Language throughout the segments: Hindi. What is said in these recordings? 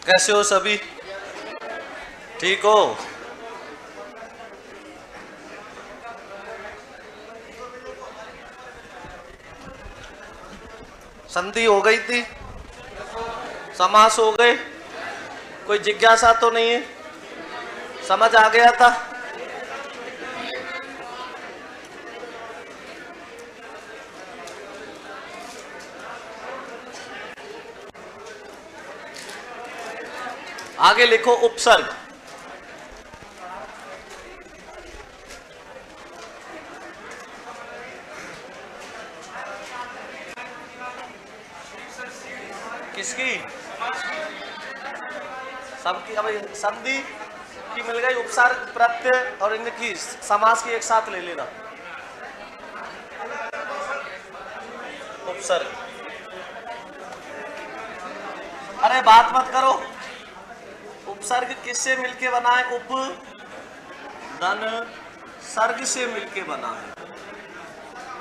कैसे हो सभी? ठीक हो? संधि हो गई थी, समास हो गए, कोई जिज्ञासा तो नहीं है? समझ आ गया था? आगे लिखो उपसर्ग। किसकी? सबकी। अब संधि की मिल गई, उपसर्ग, प्रत्यय और इनकी समास की एक साथ ले लेना। उपसर्ग। अरे बात मत करो। उपसर्ग किससे मिलके बना है? उप धन सर्ग से मिलके बना है।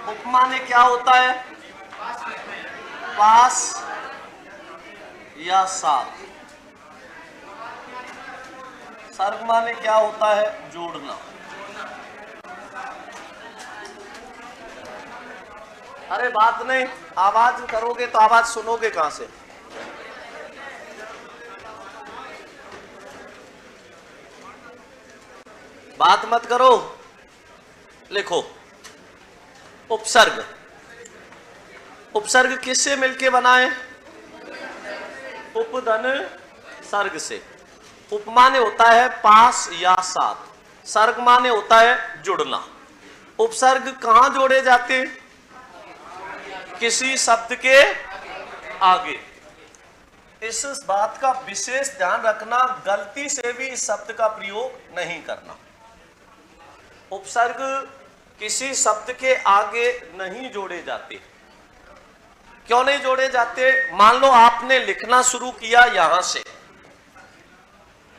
उप माने क्या होता है? पास या साथ। सर्ग माने क्या होता है? जोड़ना। अरे बात नहीं, आवाज करोगे तो आवाज सुनोगे कहां से? बात मत करो। लिखो उपसर्ग। उपसर्ग किससे मिलके बना है? उपधन सर्ग से। उप माने होता है पास या साथ, सर्ग माने होता है जुड़ना। उपसर्ग कहां जोड़े जाते? किसी शब्द के आगे। इस बात का विशेष ध्यान रखना, गलती से भी इस शब्द का प्रयोग नहीं करना। उपसर्ग किसी शब्द के आगे नहीं जोड़े जाते। क्यों नहीं जोड़े जाते? मान लो आपने लिखना शुरू किया यहां से,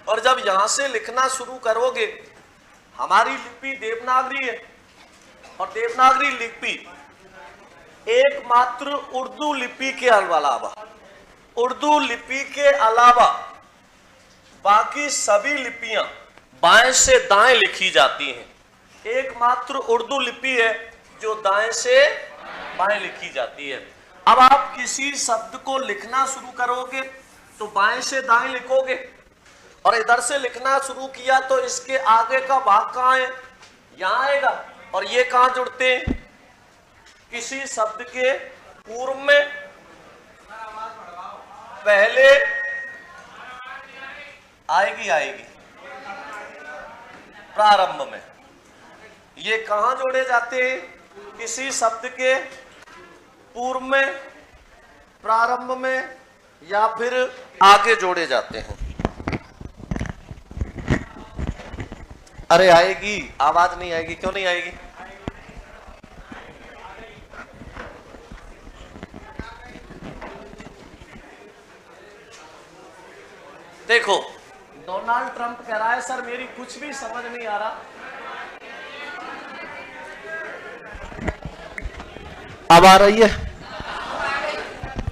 और जब यहां से लिखना शुरू करोगे, हमारी लिपि देवनागरी है, और देवनागरी लिपि एकमात्र उर्दू लिपि के अलावा, उर्दू लिपि के अलावा बाकी सभी लिपियां बाएं से दाएं लिखी जाती हैं। एकमात्र उर्दू लिपि है जो दाएं से बाएं लिखी जाती है। अब आप किसी शब्द को लिखना शुरू करोगे तो बाएं से दाएं लिखोगे, और इधर से लिखना शुरू किया तो इसके आगे का भाग कहां है? यहां आएगा। और ये कहां जुड़ते हैं? किसी शब्द के पूर्व में, पहले आएगी, प्रारंभ में। ये कहां जोड़े जाते हैं? किसी शब्द के पूर्व में, प्रारंभ में, या फिर आगे जोड़े जाते हैं। अरे आएगी, आवाज नहीं आएगी? क्यों नहीं आएगी? देखो, डोनाल्ड ट्रंप कह रहा है सर मेरी कुछ भी समझ नहीं आ रहा। अब आ रही है?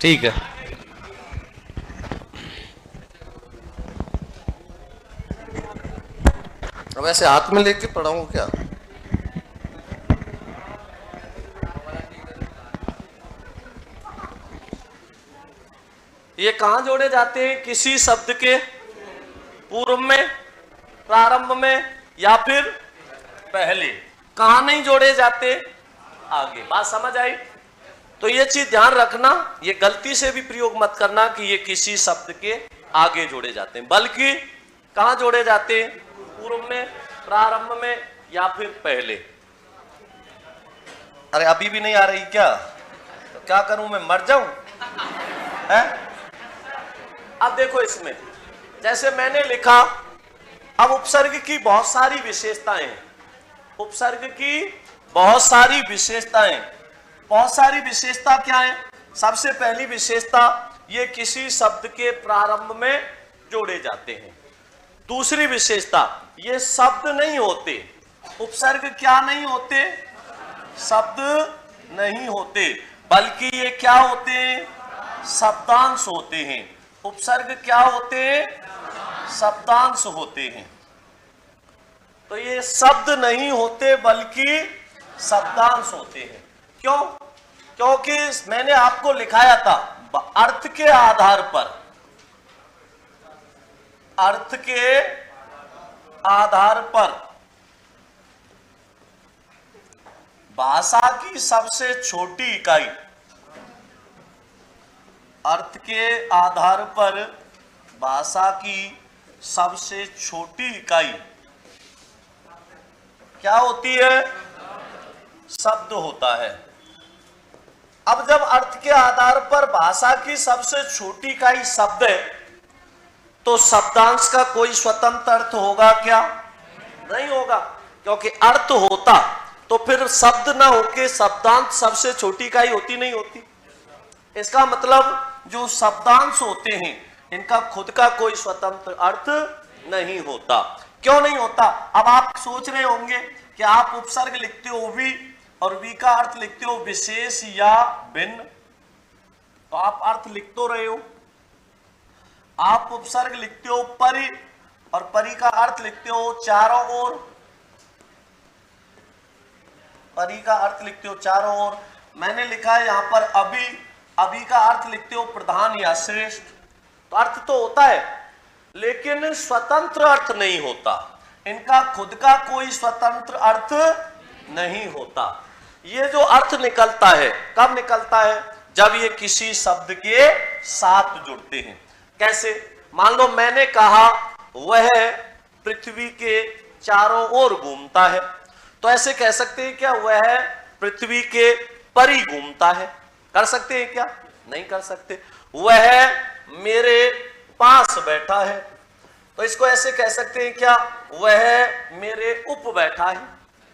ठीक है। वैसे हाथ में लेके पढ़ाऊं क्या? ये कहां जोड़े जाते हैं? किसी शब्द के पूर्व में, प्रारंभ में, या फिर पहले। कहां नहीं जोड़े जाते? आगे। बात समझ आई? तो ये चीज ध्यान रखना, ये गलती से भी प्रयोग मत करना कि ये किसी शब्द के आगे जोड़े जाते हैं, बल्कि कहां जोड़े जाते हैं? पूर्व में, प्रारंभ में, या फिर पहले। अरे अभी भी नहीं आ रही क्या? तो क्या करूं, मैं मर जाऊं? है? अब देखो इसमें, जैसे मैंने लिखा, अब उपसर्ग की बहुत सारी विशेषताएं हैं। उपसर्ग की बहुत सारी विशेषताएं। बहुत सारी विशेषता क्या है? सबसे पहली विशेषता, ये किसी शब्द के प्रारंभ में जोड़े जाते हैं। दूसरी विशेषता, ये शब्द नहीं होते। उपसर्ग क्या नहीं होते? शब्द नहीं होते। बल्कि ये क्या होते हैं? शब्दांश होते हैं। उपसर्ग क्या होते हैं? शब्दांश होते हैं। तो ये शब्द नहीं होते बल्कि शब्दांश होते हैं। क्यों? क्योंकि मैंने आपको लिखाया था अर्थ के आधार पर, अर्थ के आधार पर भाषा की सबसे छोटी इकाई, अर्थ के आधार पर भाषा की सबसे छोटी इकाई क्या होती है? शब्द होता है। अब जब अर्थ के आधार पर भाषा की सबसे छोटी इकाई शब्द है, तो शब्दांश का कोई स्वतंत्र अर्थ होगा क्या? नहीं होगा, क्योंकि अर्थ होता तो फिर शब्द ना होके शब्दांश सबसे छोटी इकाई होती नहीं होती। इसका मतलब जो शब्दांश होते हैं इनका खुद का कोई स्वतंत्र अर्थ नहीं होता। क्यों नहीं होता? अब आप सोच रहे होंगे कि आप उपसर्ग लिखते हो वी और वी का अर्थ लिखते हो विशेष या भिन्न, तो आप अर्थ लिख तो रहे हो। आप उपसर्ग लिखते हो परि और परि का अर्थ लिखते हो चारों ओर, परि का अर्थ लिखते हो चारों ओर। मैंने लिखा है यहां पर अभी, अभी का अर्थ लिखते हो प्रधान या श्रेष्ठ। तो अर्थ तो होता है लेकिन स्वतंत्र अर्थ नहीं होता, इनका खुद का कोई स्वतंत्र अर्थ नहीं होता। ये जो अर्थ निकलता है कब निकलता है? जब ये किसी शब्द के साथ जुड़ते हैं। कैसे? मान लो मैंने कहा वह पृथ्वी के चारों ओर घूमता है, तो ऐसे कह सकते हैं क्या वह पृथ्वी के परि घूमता है? कर सकते हैं क्या? नहीं कर सकते। वह मेरे पास बैठा है, तो इसको ऐसे कह सकते हैं क्या वह मेरे उप बैठा है?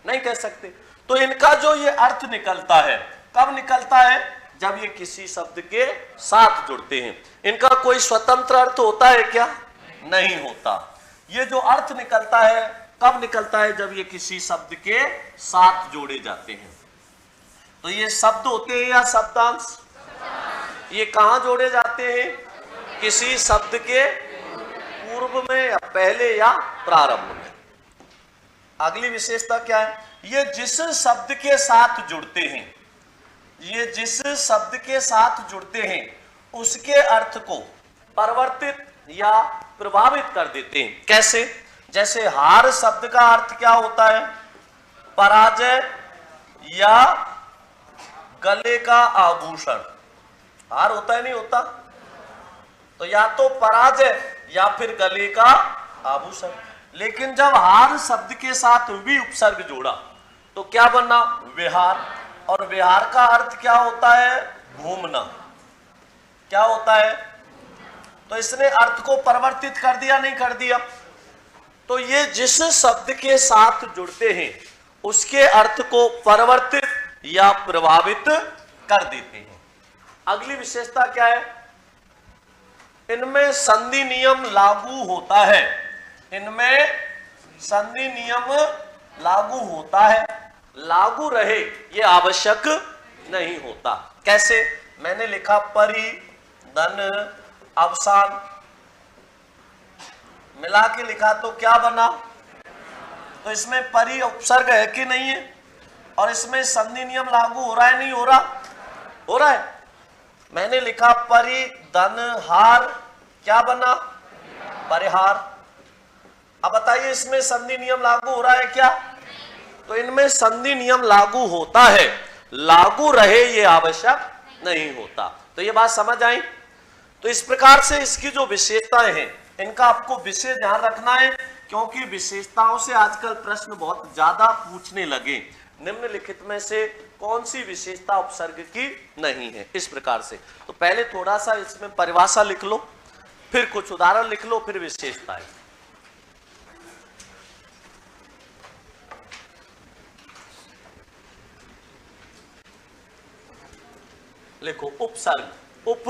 नहीं कह सकते। तो इनका जो ये अर्थ निकलता है कब निकलता है? जब ये किसी शब्द के साथ जुड़ते हैं। इनका कोई स्वतंत्र अर्थ होता है क्या? नहीं होता। ये जो अर्थ निकलता है कब निकलता है? जब ये किसी शब्द के साथ जोड़े जाते हैं। तो ये शब्द होते हैं या शब्दांश? ये कहां जोड़े जाते हैं? किसी शब्द के पूर्व में या पहले या प्रारंभ में। अगली विशेषता क्या है? ये जिस शब्द के साथ जुड़ते हैं, ये जिस शब्द के साथ जुड़ते हैं उसके अर्थ को परिवर्तित या प्रभावित कर देते हैं। कैसे? जैसे हार शब्द का अर्थ क्या होता है? पराजय या गले का आभूषण। हार होता है नहीं होता? तो या तो पराजय या फिर गले का आभूषण। लेकिन जब हार शब्द के साथ भी उपसर्ग जोड़ा तो क्या बना? विहार। और विहार का अर्थ क्या होता है? घूमना। क्या होता है? तो इसने अर्थ को परिवर्तित कर दिया नहीं कर दिया? तो ये जिस शब्द के साथ जुड़ते हैं उसके अर्थ को परिवर्तित या प्रभावित कर देते हैं। अगली विशेषता क्या है? इनमें संधि नियम लागू होता है। इनमें संधि नियम लागू होता है, लागू रहे ये आवश्यक नहीं होता। कैसे? मैंने लिखा परि, धन, अवसान मिला के लिखा तो क्या बना? तो इसमें परि उपसर्ग है कि नहीं है? और इसमें संधि नियम लागू हो रहा है नहीं हो रहा? हो रहा है। मैंने लिखा परि, धन, हार, क्या बना? परिहार। अब बताइए इसमें संधि नियम लागू हो रहा है क्या? तो इनमें संधि नियम लागू होता है, लागू रहे ये आवश्यक नहीं होता। तो ये बात समझ आई? तो इस प्रकार से इसकी जो विशेषताएं हैं इनका आपको विशेष ध्यान रखना है, क्योंकि विशेषताओं से आजकल प्रश्न बहुत ज्यादा पूछने लगे। निम्नलिखित में से कौन सी विशेषता उपसर्ग की नहीं है? इस प्रकार से। तो पहले थोड़ा सा इसमें परिभाषा लिख लो, फिर कुछ उदाहरण लिख लो, फिर विशेषताएं। लिखो उपसर्ग। उप,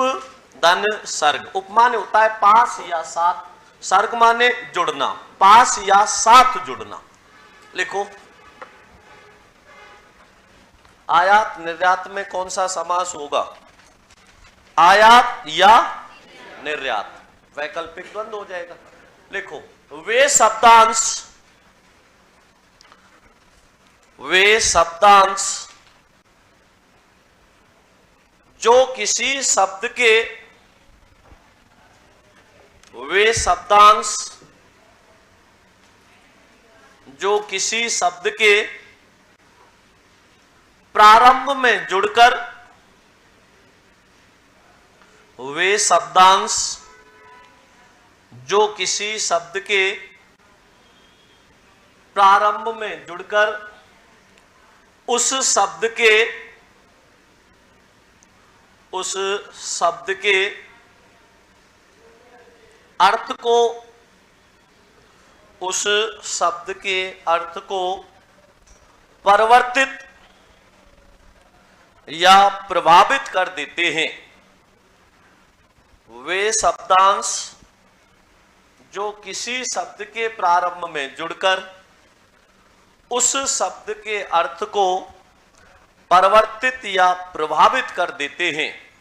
धन, सर्ग। उप माने होता है पास या साथ, सर्ग माने जुड़ना, पास या साथ जुड़ना। लिखो आयात निर्यात में कौन सा समास होगा? आयात या निर्यात, वैकल्पिक द्वंद्व हो जाएगा। लिखो, वे शब्दांश जो किसी शब्द के प्रारंभ में जुड़कर उस शब्द के अर्थ को परिवर्तित या प्रभावित कर देते हैं। वे शब्दांश जो किसी शब्द के प्रारंभ में जुड़कर उस शब्द के अर्थ को परिवर्तित या प्रभावित कर देते हैं,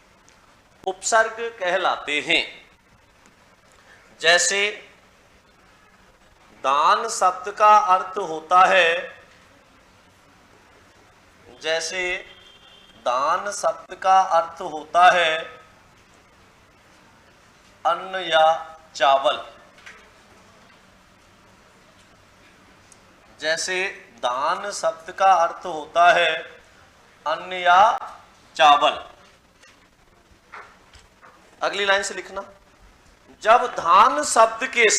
उपसर्ग कहलाते हैं। जैसे दान शब्द का अर्थ होता है अन्न या चावल। जैसे दान शब्द का अर्थ होता है अन्न या चावल। अगली लाइन से लिखना, जब धान शब्द के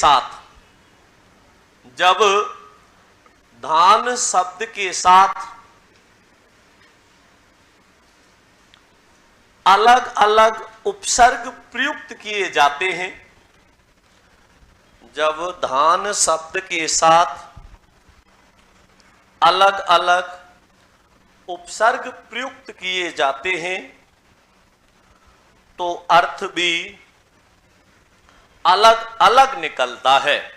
साथ अलग अलग उपसर्ग प्रयुक्त किए जाते हैं, जब धान शब्द के साथ अलग अलग उपसर्ग प्रयुक्त किए जाते हैं तो अर्थ भी अलग अलग निकलता है।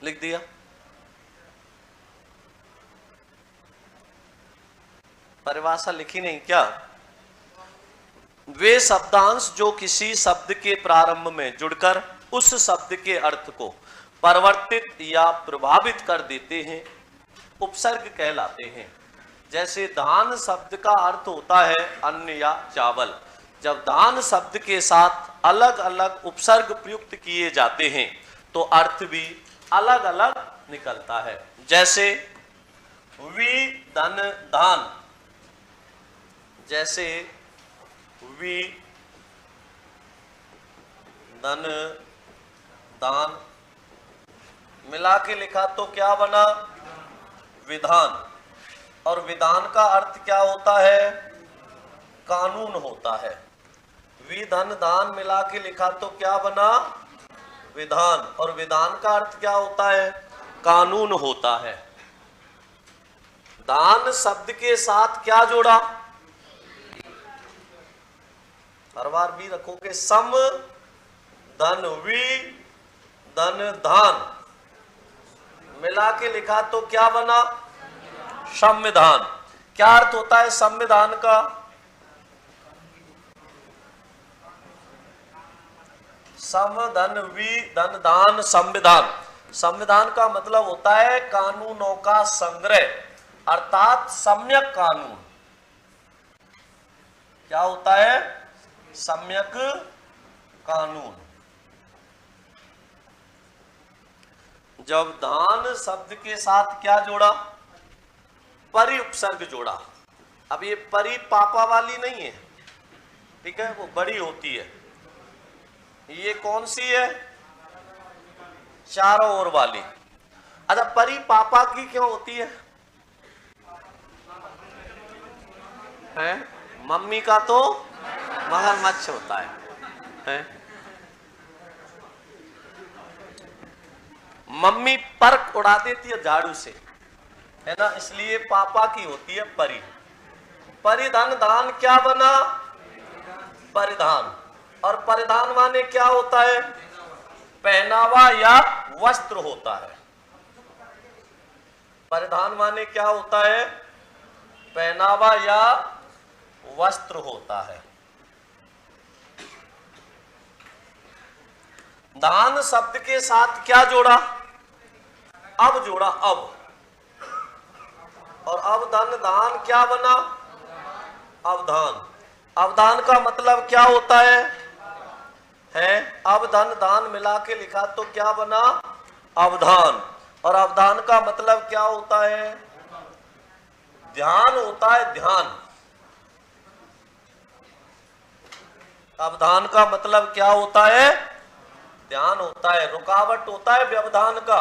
लिख दिया। परिभाषा लिखी नहीं क्या? वे शब्दांश जो किसी शब्द के प्रारंभ में जुड़कर उस शब्द के अर्थ को परिवर्तित या प्रभावित कर देते हैं, उपसर्ग कहलाते हैं। जैसे धान शब्द का अर्थ होता है अन्न या चावल। जब धान शब्द के साथ अलग अलग उपसर्ग प्रयुक्त किए जाते हैं तो अर्थ भी अलग अलग निकलता है। जैसे वी धन दान, जैसे वी धन दान मिला के लिखा तो क्या बना? विधान। और विधान का अर्थ क्या होता है? कानून होता है। वी धन दान मिला के लिखा तो क्या बना? विधान। और विधान का अर्थ क्या होता है? कानून होता है। दान शब्द के साथ क्या जोड़ा? हर बार भी रखोगे, सम धन वी धन धान मिला के लिखा तो क्या बना? संविधान। क्या अर्थ होता है संविधान का? सम धन वी धन दान संविधान। संविधान का मतलब होता है कानूनों का संग्रह, अर्थात सम्यक कानून। क्या होता है? सम्यक कानून। जब दान शब्द के साथ क्या जोड़ा? परि उपसर्ग जोड़ा। अब ये परि पापा वाली नहीं है, ठीक है, वो बड़ी होती है। ये कौन सी है? चारों ओर वाली। अच्छा, परि पापा की क्यों होती है? मम्मी का तो मगरमच्छ होता है? मम्मी पर्क उड़ा देती है झाड़ू से, है ना, इसलिए पापा की होती है परि। परिधान दान क्या बना? परिधान। और परिधान माने क्या होता है? पहनावा या वस्त्र होता है। परिधान माने क्या होता है? पहनावा या वस्त्र होता है। दान शब्द के साथ क्या जोड़ा? अब जोड़ा, अब। और अवधन दान क्या बना? अवधान। अवधान का मतलब क्या होता है? अवधन दान मिला के लिखा तो क्या बना? अवधान। और अवधान का मतलब क्या होता है? ध्यान होता है, ध्यान। अवधान का मतलब क्या होता है? ध्यान होता है। रुकावट होता है व्यवधान का।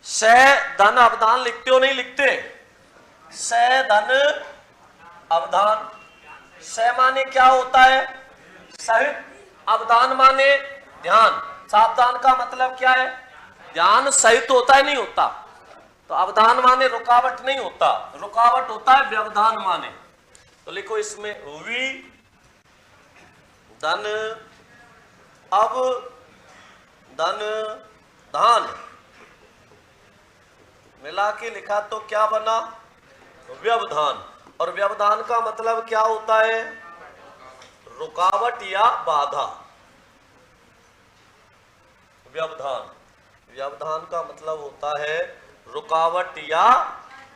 स धन अवधान लिखते हो नहीं लिखते? स धन अवधान। स माने क्या होता है? सहित। अवधान माने ध्यान। सावधान का मतलब क्या है? ध्यान सहित होता है, नहीं होता? तो अवधान माने रुकावट नहीं होता, रुकावट होता है व्यवधान माने। तो लिखो इसमें वि धन अब धन धान मिला के लिखा तो क्या बना? व्यवधान। और व्यवधान का मतलब क्या होता है? रुकावट या बाधा। व्यवधान, व्यवधान का मतलब होता है रुकावट या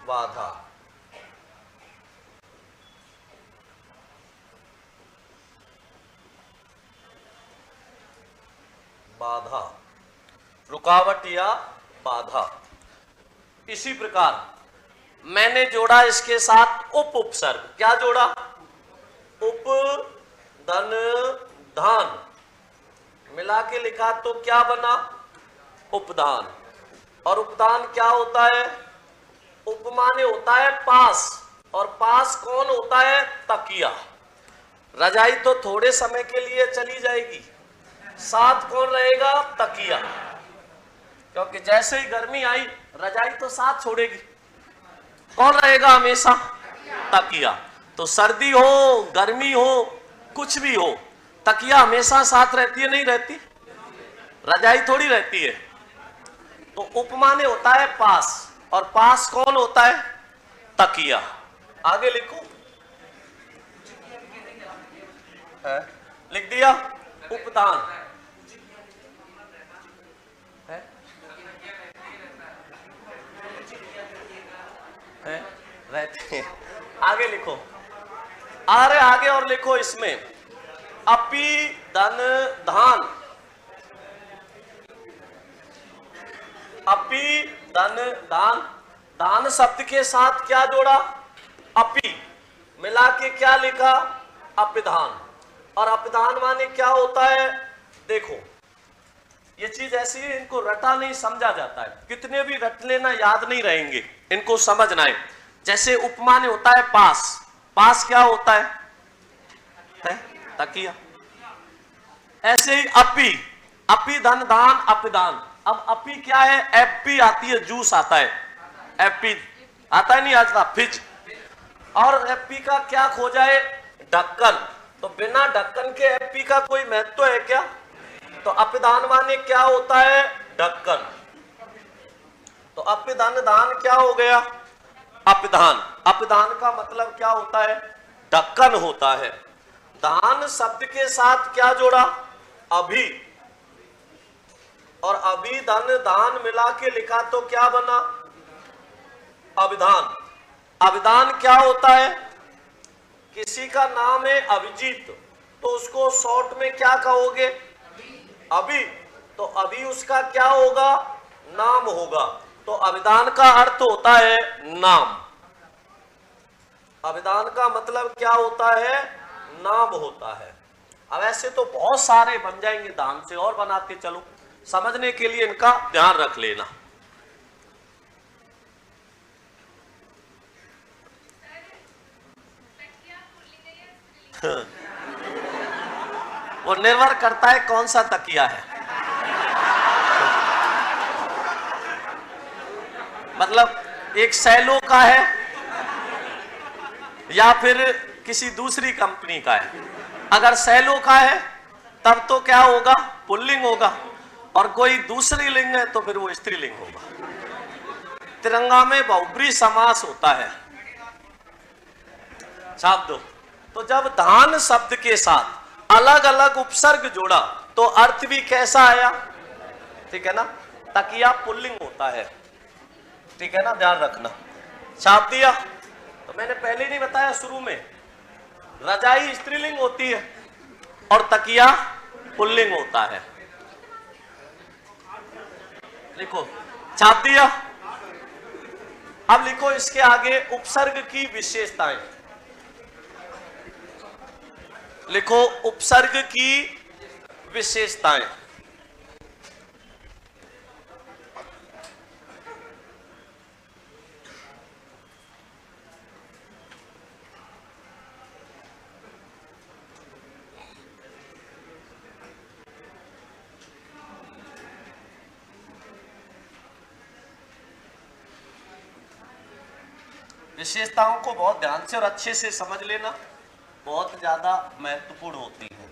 बाधा। बाधा, रुकावट या बाधा। इसी प्रकार मैंने जोड़ा इसके साथ उप उपसर्ग। क्या जोड़ा? उप धन धान मिला के लिखा तो क्या बना? उपदान। और उपदान क्या होता है? उप माने होता है पास, और पास कौन होता है? तकिया। रजाई तो थोड़े समय के लिए चली जाएगी, साथ कौन रहेगा? तकिया। क्योंकि जैसे ही गर्मी आई रजाई तो साथ छोड़ेगी, कौन रहेगा हमेशा? तकिया। तो सर्दी हो गर्मी हो कुछ भी हो, तकिया हमेशा साथ रहती है, नहीं रहती? रजाई थोड़ी रहती है। तो उपमाने होता है पास, और पास कौन होता है? तकिया। आगे लिखो, लिख दिया उपदान रहते हैं। आगे लिखो, अरे आगे और लिखो इसमें अपी धन धान। अपी धन धान, धान शब्द के साथ क्या जोड़ा? अपी मिला के क्या लिखा? अपिधान। और अपिधान माने क्या होता है? देखो ये चीज ऐसी है, इनको रटा नहीं समझा जाता है, कितने भी रट लेना याद नहीं रहेंगे, इनको समझना है। जैसे उपमाने होता है पास, पास क्या होता है? तकिया। ऐसे ही अपी, अपी धन धान अपिदान। अब अपी क्या है? एपी आती है, जूस आता है, एपी आता है, नहीं आता? फिज। और एपी का क्या खो जाए? ढक्कन। तो बिना ढक्कन के एपी का कोई महत्व है क्या? तो अपिदान माने क्या होता है? ढक्कन। तो अपिदान दान क्या हो गया? अपिदान। अपिदान का मतलब क्या होता है? ढक्कन होता है। दान शब्द के साथ क्या जोड़ा? अभी। और अभी धन दान मिला के लिखा तो क्या बना? अभिधान। अभिधान क्या होता है? किसी का नाम है अभिजीत, तो उसको शॉर्ट में क्या कहोगे? अभी। तो अभी उसका क्या होगा? नाम होगा। तो अभिधान का अर्थ होता है नाम। अभिधान का मतलब क्या होता है? नाम होता है। अब ऐसे तो बहुत सारे बन जाएंगे, दान से और बनाते चलो, समझने के लिए इनका ध्यान रख लेना। वो निर्भर करता है कौन सा तकिया है। मतलब एक सैलो का है या फिर किसी दूसरी कंपनी का है। अगर सैलो का है तब तो क्या होगा, पुल्लिंग होगा, और कोई दूसरी लिंग है तो फिर वो स्त्रीलिंग होगा। तिरंगा में बहुब्री समास होता है। छाप दो। तो जब धान शब्द के साथ अलग अलग उपसर्ग जोड़ा तो अर्थ भी कैसा आया, ठीक है ना। तकिया पुल्लिंग होता है, ठीक है ना, ध्यान रखना। छाप दिया। तो मैंने पहले नहीं बताया शुरू में, रजाई स्त्रीलिंग होती है और तकिया पुल्लिंग होता है। लिखो, छाप दिया। अब लिखो इसके आगे उपसर्ग की विशेषताएं। लिखो उपसर्ग की विशेषताएं। विशेषताओं को बहुत ध्यान से और अच्छे से समझ लेना, बहुत ज्यादा महत्वपूर्ण होती है।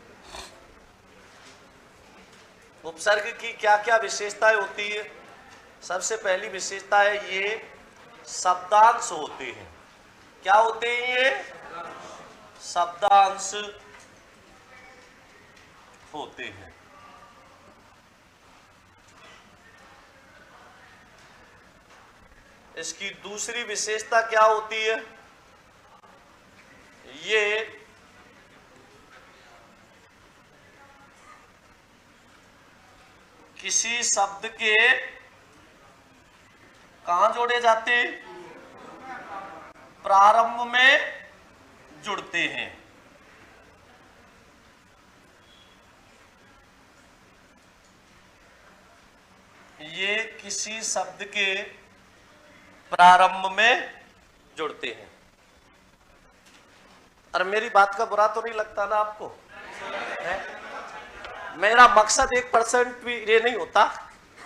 उपसर्ग की क्या क्या विशेषताएं होती है। सबसे पहली विशेषता है ये शब्दांश होते हैं। क्या होते हैं ये, शब्दांश होते हैं। इसकी दूसरी विशेषता क्या होती है, ये किसी शब्द के कहां जोड़े जाते हैं, प्रारंभ में जुड़ते हैं। ये किसी शब्द के प्रारंभ में जुड़ते हैं। और मेरी बात का बुरा तो नहीं लगता ना आपको है? मेरा मकसद 1% भी ये नहीं होता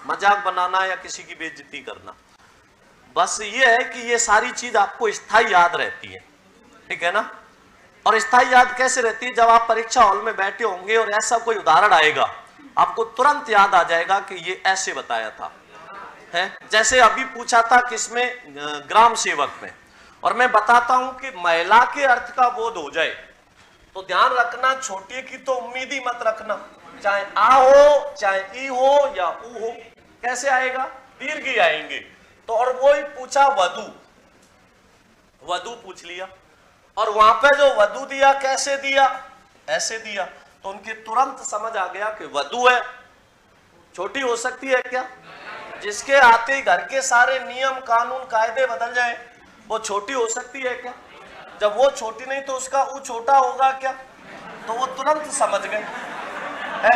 मजाक बनाना या किसी की बेइज्जती करना। बस ये है कि ये सारी चीज आपको स्थायी याद रहती है, ठीक है ना। और स्थायी याद कैसे रहती है, जब आप परीक्षा हॉल में बैठे होंगे और ऐसा कोई उदाहरण आएगा आपको तुरंत याद आ जाएगा कि ये ऐसे बताया था, है। जैसे अभी पूछा था किसमें, ग्राम सेवक में, और मैं बताता हूं कि महिला के अर्थ का बोध हो जाए तो ध्यान रखना, छोटे की तो उम्मीद ही मत रखना, चाहे आ हो चाहे ई हो या ऊ हो, कैसे आएगा, दीर्घ ही आएंगे। तो और वो ही पूछा वधु, वधु पूछ लिया, और वहां पे जो वधु दिया कैसे दिया, ऐसे दिया, तो उनके तुरंत समझ आ गया कि वधु है। छोटी हो सकती है क्या, जिसके आते ही घर के सारे नियम कानून कायदे बदल जाए, वो छोटी हो सकती है क्या। जब वो छोटी नहीं तो उसका वो छोटा होगा क्या, तो वो तुरंत समझ गए है।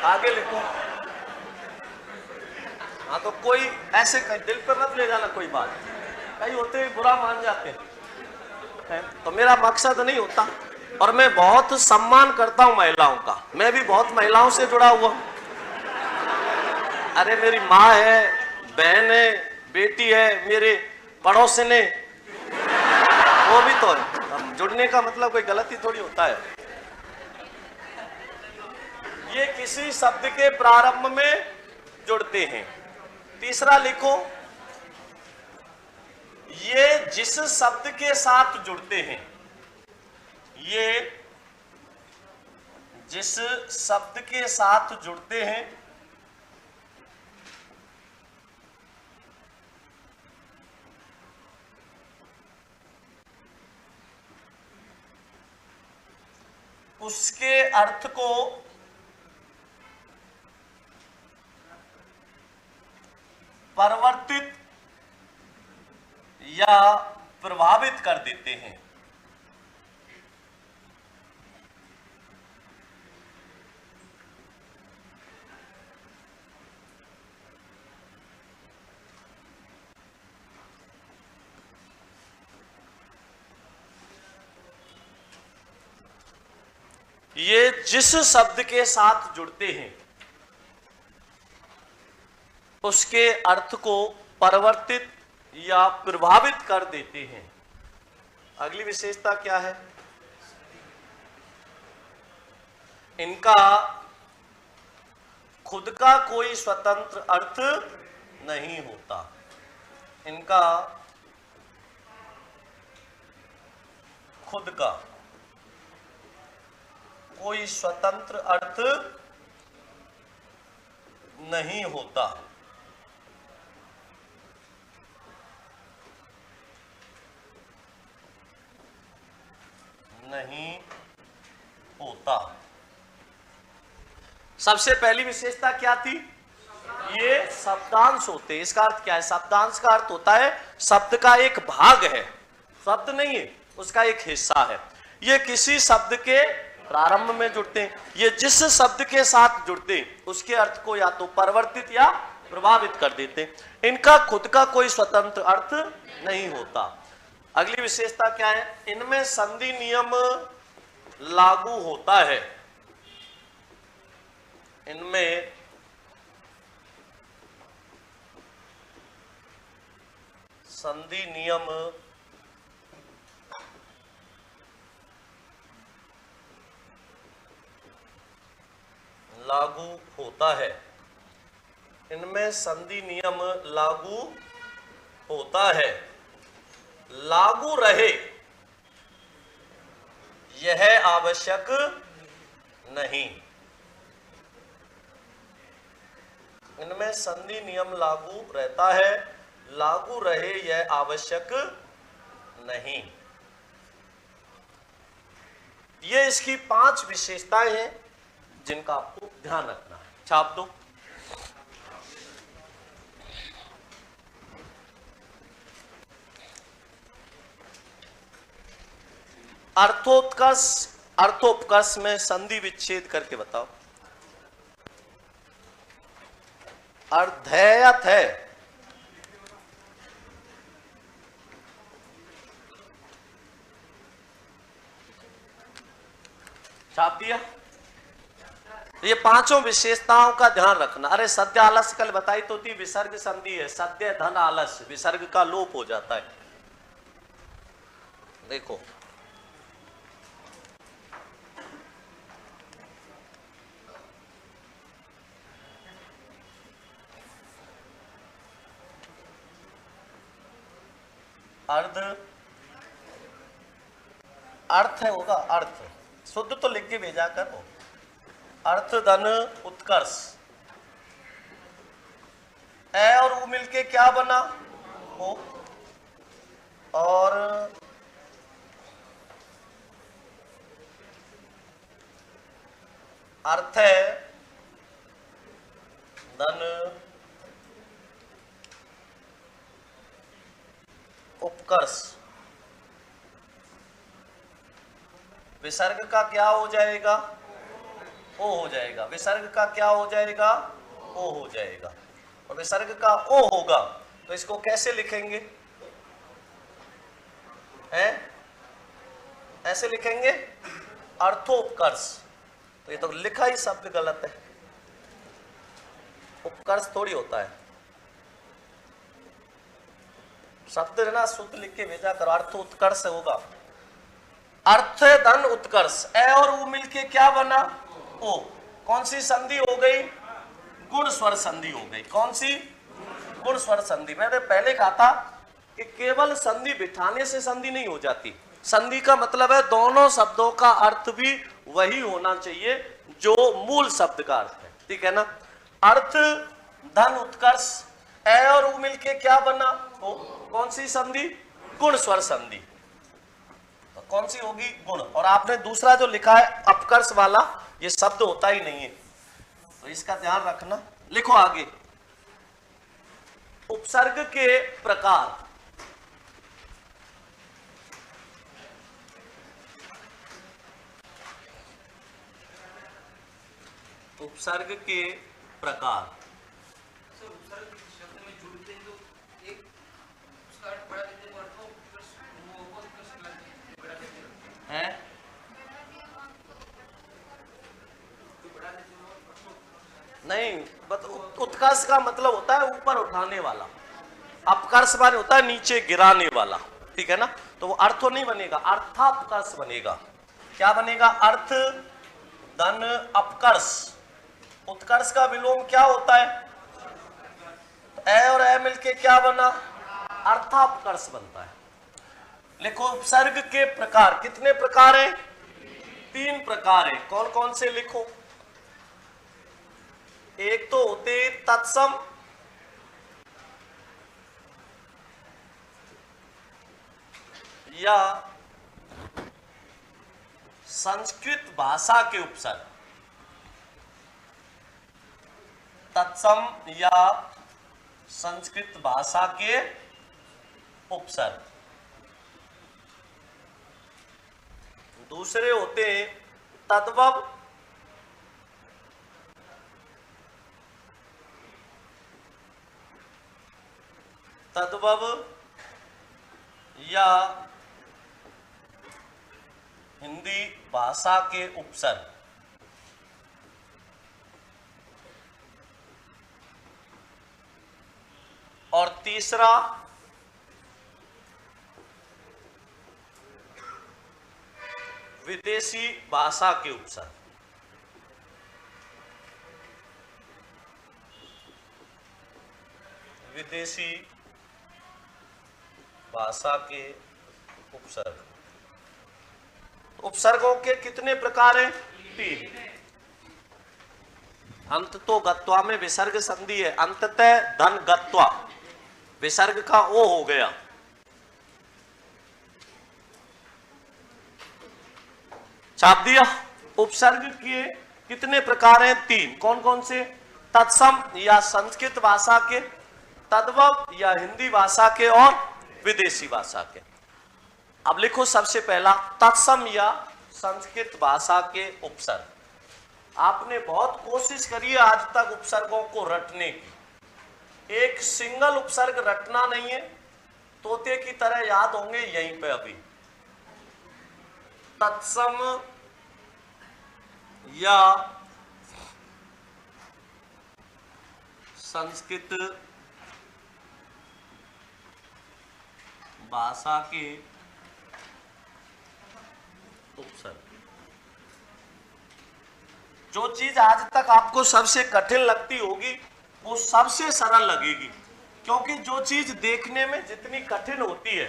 आगे लिखो। हाँ, तो कोई ऐसे दिल पर मत ले जाना कोई बात, कई होते ही बुरा मान जाते हैं, तो मेरा मकसद नहीं होता। और मैं बहुत सम्मान करता हूं महिलाओं का, मैं भी बहुत महिलाओं से जुड़ा हुआ। अरे मेरी माँ है, बहन है, बेटी है, मेरे पड़ोसिने, वो भी तो है। अब जुड़ने का मतलब कोई गलती थोड़ी होता है। ये किसी शब्द के प्रारंभ में जुड़ते हैं। तीसरा लिखो, ये जिस शब्द के साथ जुड़ते हैं, ये जिस शब्द के साथ जुड़ते हैं उसके अर्थ को परिवर्तित या प्रभावित कर देते हैं। ये जिस शब्द के साथ जुड़ते हैं उसके अर्थ को परिवर्तित या प्रभावित कर देते हैं। अगली विशेषता क्या है, इनका खुद का कोई स्वतंत्र अर्थ नहीं होता। इनका खुद का कोई स्वतंत्र अर्थ नहीं होता। नहीं होता। सबसे पहली विशेषता क्या थी? ये शब्दांश होते। इसका अर्थ क्या है? शब्दांश का अर्थ होता है शब्द का एक भाग है, शब्द नहीं है, उसका एक हिस्सा है। ये किसी शब्द के प्रारंभ में जुड़ते हैं। ये जिस शब्द के साथ जुड़ते हैं उसके अर्थ को या तो परिवर्तित या प्रभावित कर देते हैं। इनका खुद का कोई स्वतंत्र अर्थ नहीं होता। अगली विशेषता क्या है? इनमें संधि नियम लागू होता है। इनमें संधि नियम लागू होता है। इनमें संधि नियम लागू होता है। लागू रहे यह आवश्यक नहीं। इनमें संधि नियम लागू रहता है, लागू रहे यह आवश्यक नहीं। ये इसकी 5 विशेषताएं हैं जिनका आपको ध्यान रखना है। छाप दो। अर्थोत्कर्ष, अर्थोपकर्ष में संधि विच्छेद करके बताओ। अर्धेयत है, छाप दिया। ये 5 विशेषताओं का ध्यान रखना। अरे सद्य आलस्य कल बताई तो थी, विसर्ग संधि है। सद्य धन आलस्य, विसर्ग का लोप हो जाता है। देखो अर्ध, अर्थ है होगा, अर्थ शुद्ध तो लिख के भेजा करो। अर्थ धन उत्कर्ष, ए और उ मिलके क्या बना? ओ। और अर्थ है धन उपकर्ष। विसर्ग का क्या हो जाएगा? ओ हो जाएगा। विसर्ग का क्या हो जाएगा? ओ हो जाएगा। और विसर्ग का ओ होगा तो इसको कैसे लिखेंगे? हैं? ऐसे लिखेंगे अर्थोपकर्ष। तो ये तो लिखा ही शब्द गलत है, उपकर्ष थोड़ी होता है। शब्द है ना, शुद्ध लिख के भेजा करो। अर्थ उत्कर्ष होगा। अर्थ धन उत्कर्ष, ए और उ मिलके क्या बना? ओ। कौन सी संधि हो गई? गुण स्वर संधि हो गई। कौन सी? गुण स्वर संधि। मैंने पहले कहा था कि केवल संधि बिठाने से संधि नहीं हो जाती। संधि का मतलब है दोनों शब्दों का अर्थ भी वही होना चाहिए जो मूल शब्द का अर्थ है। ठीक है ना? अर्थ धन उत्कर्ष, ए और उ मिलके क्या बना? ओ। कौन सी संधि? गुण स्वर संधि। तो कौन सी होगी? गुण। और आपने दूसरा जो लिखा है अपकर्ष वाला, ये शब्द होता ही नहीं है, तो इसका ध्यान रखना। लिखो आगे। उपसर्ग के प्रकार। उपसर्ग के प्रकार। है? नहीं, उत्कर्ष का मतलब होता है ऊपर उठाने वाला। अपकर्ष माने होता है नीचे गिराने वाला। ठीक है ना? तो वो अर्थ नहीं बनेगा, अर्थापकर्ष बनेगा। क्या बनेगा? अर्थ धन अपकर्ष। उत्कर्ष का विलोम क्या होता है? ए और ए मिलके क्या बना? अर्थापकर्ष बनता है। लिखो उपसर्ग के प्रकार। कितने प्रकार हैं? 3 प्रकार हैं। कौन कौन से लिखो? एक तो होते तत्सम, या संस्कृत भाषा के उपसर्ग। तत्सम या संस्कृत भाषा के उपसर्ग। दूसरे होते हैं तद्भव, तद्भव या हिंदी भाषा के उपसर्ग। और तीसरा विदेशी भाषा के उपसर्ग। विदेशी भाषा के उपसर्ग। उपसर्गों के कितने प्रकार हैं? 3। अंत तो गत्वा में विसर्ग संधि है। अंततः धन गत्वा, विसर्ग का ओ हो गया। छाप दिया। उपसर्ग के कितने प्रकार हैं? 3। कौन कौन से? तत्सम या संस्कृत भाषा के, तद्भव या हिंदी भाषा के, और विदेशी भाषा के। अब लिखो सबसे पहला तत्सम या संस्कृत भाषा के उपसर्ग। आपने बहुत कोशिश करी है आज तक उपसर्गों को रटने की। एक सिंगल उपसर्ग रटना नहीं है, तोते की तरह याद होंगे यहीं पे। अभी तत्सम या संस्कृत भाषा के उपसर्ग। जो चीज आज तक आपको सबसे कठिन लगती होगी वो सबसे सरल लगेगी, क्योंकि जो चीज देखने में जितनी कठिन होती है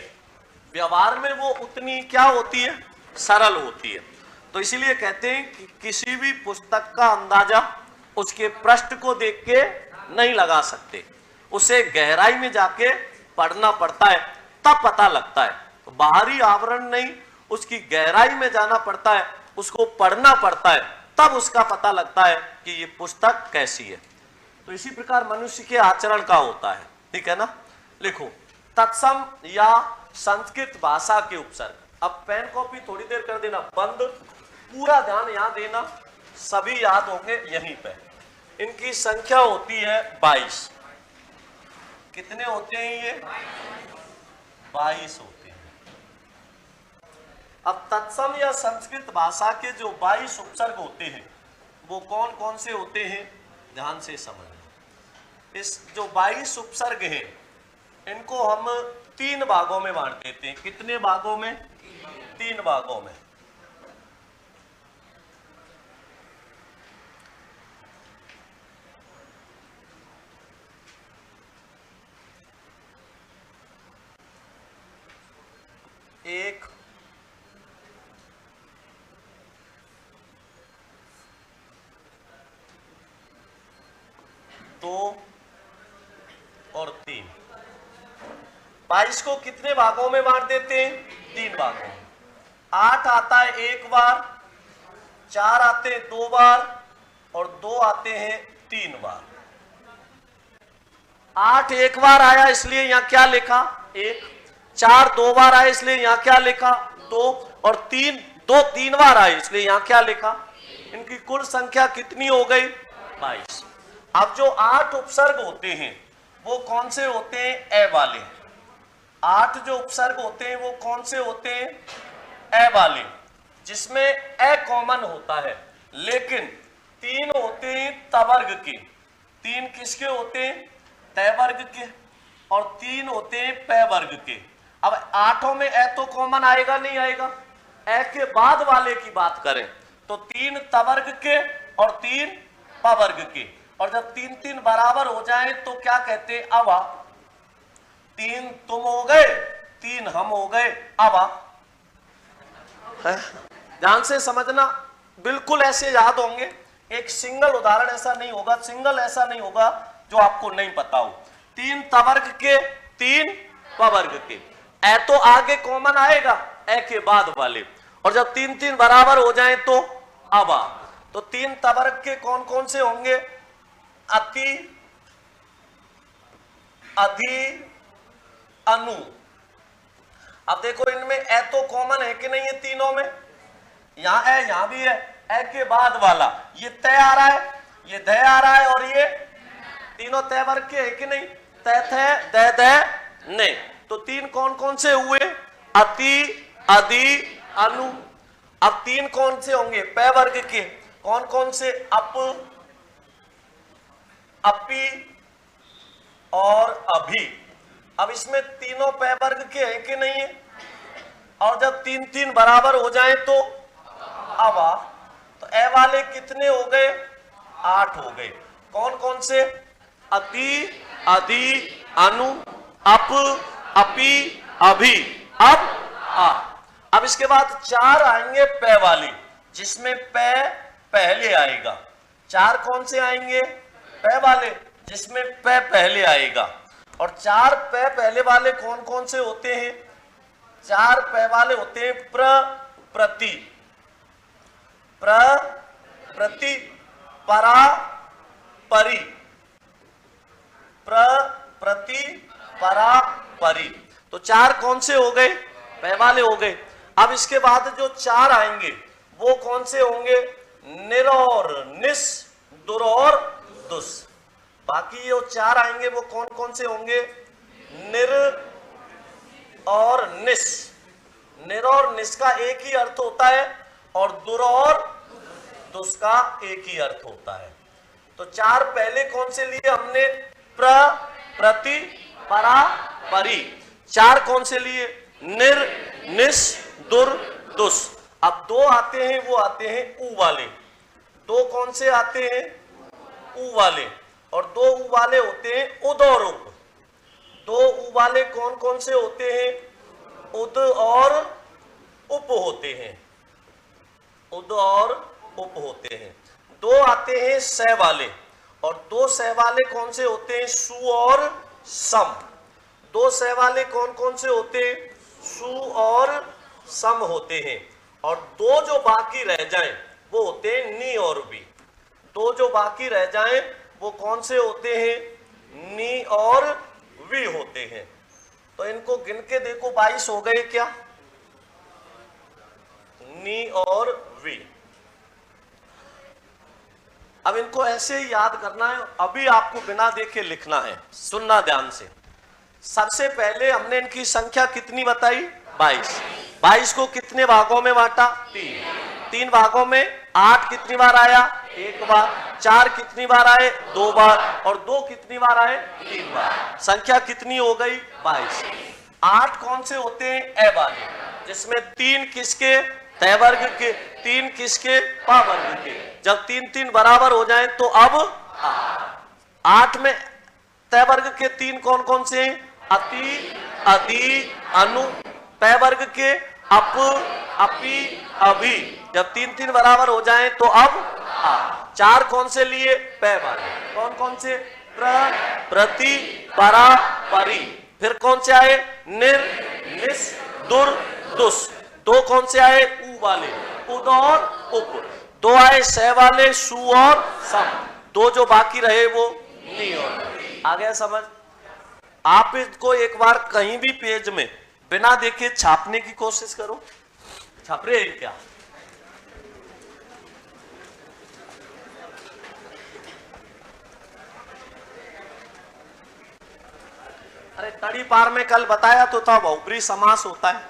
व्यवहार में वो उतनी क्या होती है? सरल होती है। तो इसीलिए कहते हैं कि किसी भी पुस्तक का अंदाजा उसके पृष्ठ को देख के नहीं लगा सकते, उसे गहराई में जाके पढ़ना पड़ता है, तब पता लगता है। तो बाहरी आवरण नहीं, उसकी गहराई में जाना पड़ता है, उसको पढ़ना पड़ता है, तब उसका पता लगता है कि ये पुस्तक कैसी है। तो इसी प्रकार मनुष्य के आचरण का होता है, ठीक है ना। लिखो तत्सम या संस्कृत भाषा के उपसर्ग। अब पेन कॉपी थोड़ी देर कर देना बंद, पूरा ध्यान यहां देना, सभी याद होंगे यहीं पे। इनकी संख्या होती है 22। कितने होते हैं ये? 22 होते हैं। अब तत्सम या संस्कृत भाषा के जो 22 उपसर्ग होते हैं वो कौन कौन से होते हैं? ध्यान से समझना। इस जो 22 उपसर्ग हैं इनको हम 3 भागों में बांट देते हैं। कितने भागों में? 3 भागों में। एक, दो और 3। 22 को कितने भागों में बांट देते हैं? 3 भागों में। 8 आता है 1 बार, 4 आते हैं 2 बार और 2 आते हैं 3 बार। 8 1 बार आया इसलिए यहां क्या लिखा? 1। 4 2 बार आए इसलिए यहां क्या लिखा? 2। और 3 2 3 बार आए इसलिए यहां क्या लिखा? इनकी कुल संख्या कितनी हो गई? 22। अब जो 8 उपसर्ग होते हैं वो कौन से होते हैं? ए वाले। 8 जो उपसर्ग होते हैं वो कौन से होते हैं? ए वाले, जिसमें ए कॉमन होता है, लेकिन 3 होते हैं तवर्ग के। 3 किसके होते हैं? तय वर्ग के। और 3 होते हैं पै वर्ग के। अब 8 में ए तो कॉमन आएगा नहीं आएगा? ए के बाद वाले की बात करें तो 3 तवर्ग के और 3 पवर्ग के, और जब 3 3 बराबर हो जाए तो क्या कहते? अवा। 3 तुम हो गए, 3 हम हो गए, अवा। ध्यान से समझना, बिल्कुल ऐसे याद होंगे। एक सिंगल उदाहरण ऐसा नहीं होगा, सिंगल ऐसा नहीं होगा जो आपको नहीं पता हो। 3 तवर्ग के, 3 पवर्ग के। ए तो आगे कॉमन आएगा, ए के बाद वाले, और जब 3 3 बराबर हो जाए तो अवा। तो 3 तवर्ग के कौन कौन से होंगे? अति, अधि, अनु। अब देखो इनमें ए तो कॉमन है कि नहीं है तीनों में? यहां है, यहां भी है। ए के बाद वाला ये तय आ रहा है, ये दय आ रहा है, और ये तीनों तय वर्ग के है कि नहीं? तय थे, दय दय नहीं। तो 3 कौन कौन से हुए? अति, अधि, अनु। अब 3 कौन से होंगे? पै वर्ग के। कौन कौन से? अप, अपि और अभि। अब इसमें तीनों पै वर्ग के हैं कि नहीं है? और जब 3 3 बराबर हो जाए तो अवा। तो ए वाले कितने हो गए? 8 हो गए। कौन कौन से? अति, अधि, अनु, अप, अपि, अभि, अब आ। अब इसके बाद 4 आएंगे पै वाले, जिसमें पै पहले आएगा। 4 कौन से आएंगे? पै वाले, जिसमें पै पहले आएगा। और 4 पै पहले वाले कौन कौन से होते हैं? 4 पै वाले होते हैं प्र, प्रति, प्र, प्रति, परा, परि, प्र, प्रति, परा, परि। तो 4 कौन से हो गए? पै वाले हो गए। अब इसके बाद जो 4 आएंगे वो कौन से होंगे? निर और निस, दुर और दुस। बाकी जो 4 आएंगे वो कौन कौन से होंगे? निर और निस। निर और निस का एक ही अर्थ होता है, और दुर और दुस का एक ही अर्थ होता है। तो 4 पहले कौन से लिए हमने? प्र, प्रति, परा, परि। 4 कौन से लिए? निर, निस, दुर, दुस। अब 2 आते हैं, वो आते हैं ऊ वाले। 2 कौन से आते हैं? ऊ वाले। और 2 ऊ वाले होते हैं उद और उप। 2 ऊ वाले कौन कौन से होते हैं? उद और उप होते हैं, उद और उप होते हैं। 2 आते हैं सह वाले, और 2 सह वाले कौन से होते हैं? सु और सम। 2 सह वाले कौन कौन से होते हैं? सु और सम होते हैं। और 2 जो बाकी रह जाएं वो होते हैं नी और वी। 2 जो बाकी रह जाएं वो कौन से होते हैं? नी और वी होते हैं। तो इनको गिन के देखो, 22 हो गए क्या? नी और वी। अब इनको ऐसे ही याद करना है। अभी आपको बिना देखे लिखना है, सुनना ध्यान से। सबसे पहले हमने इनकी संख्या कितनी बताई? 22। 22 को कितने भागों में बांटा? 3 भागों में। 8 कितनी बार आया? 1 बार। 4 कितनी बार आए? 2 बार। और 2 कितनी बार आए? 3 बार। संख्या कितनी हो गई? 22। 8 कौन से होते हैं? ए वाले, जिसमें 3 किसके? तय वर्ग के। 3 किसके? पा वर्ग के। जब 3 3 बराबर हो जाए तो अब 8 में तय वर्ग के 3 कौन कौन से हैं? अति, अधि, अनु। पै वर्ग के अप, अपि, अभि। जब 3 3 बराबर हो जाए तो अब 4 कौन से लिए? पै वाले। कौन कौन से? प्र, प्रति, परा, परि। फिर कौन से आए? निर, निस, दुर, दुस। 2 कौन से आए? ऊ वाले, उद और उप। 2 आए सह वाले, सु और सम। 2 जो बाकी रहे वो नी और। आ गया समझ? आप इसको एक बार कहीं भी पेज में बिना देखे छापने की कोशिश करो। छाप रहे हैं क्या? अरे तड़ी पार में कल बताया तो था, बहुब्री समास होता है।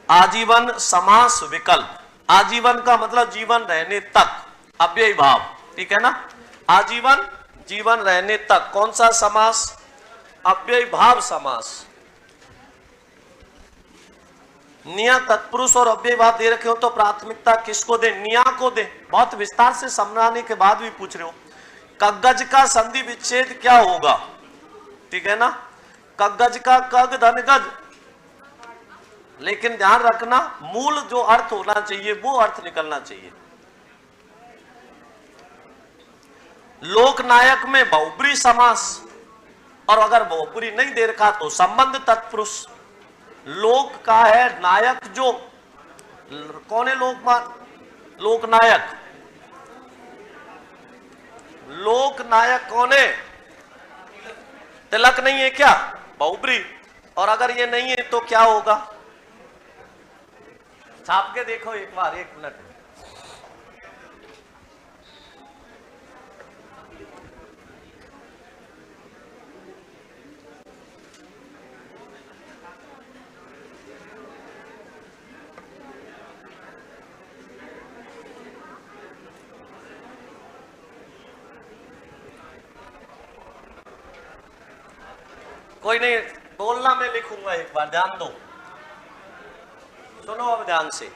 आजीवन समास विकल्प। आजीवन का मतलब जीवन रहने तक, अव्ययी भाव, ठीक है ना? आजीवन, जीवन रहने तक। कौन सा समास? अव्ययी भाव समास। निया तत्पुरुष और अव्ययभाव दे रखे हो तो प्राथमिकता किसको दे? निया को दे। बहुत विस्तार से समझाने के बाद भी पूछ रहे हो। कगज का संधि विच्छेद क्या होगा? ठीक है ना, कगज का कग धन गज, लेकिन ध्यान रखना मूल जो अर्थ होना चाहिए वो अर्थ निकलना चाहिए। लोकनायक में बहुब्री समास, और अगर बहुब्री नहीं दे रखा तो संबंध तत्पुरुष। लोक का है नायक, जो कौन है लोकनायक? लोकनायक कौन है? तिलक नहीं है क्या? बहुब्री। और अगर ये नहीं है तो क्या होगा? छाप के देखो एक बार, 1 मिनट। कोई नहीं, बोलना मैं लिखूंगा, एक बार ध्यान दो, सुनो अब ध्यान से।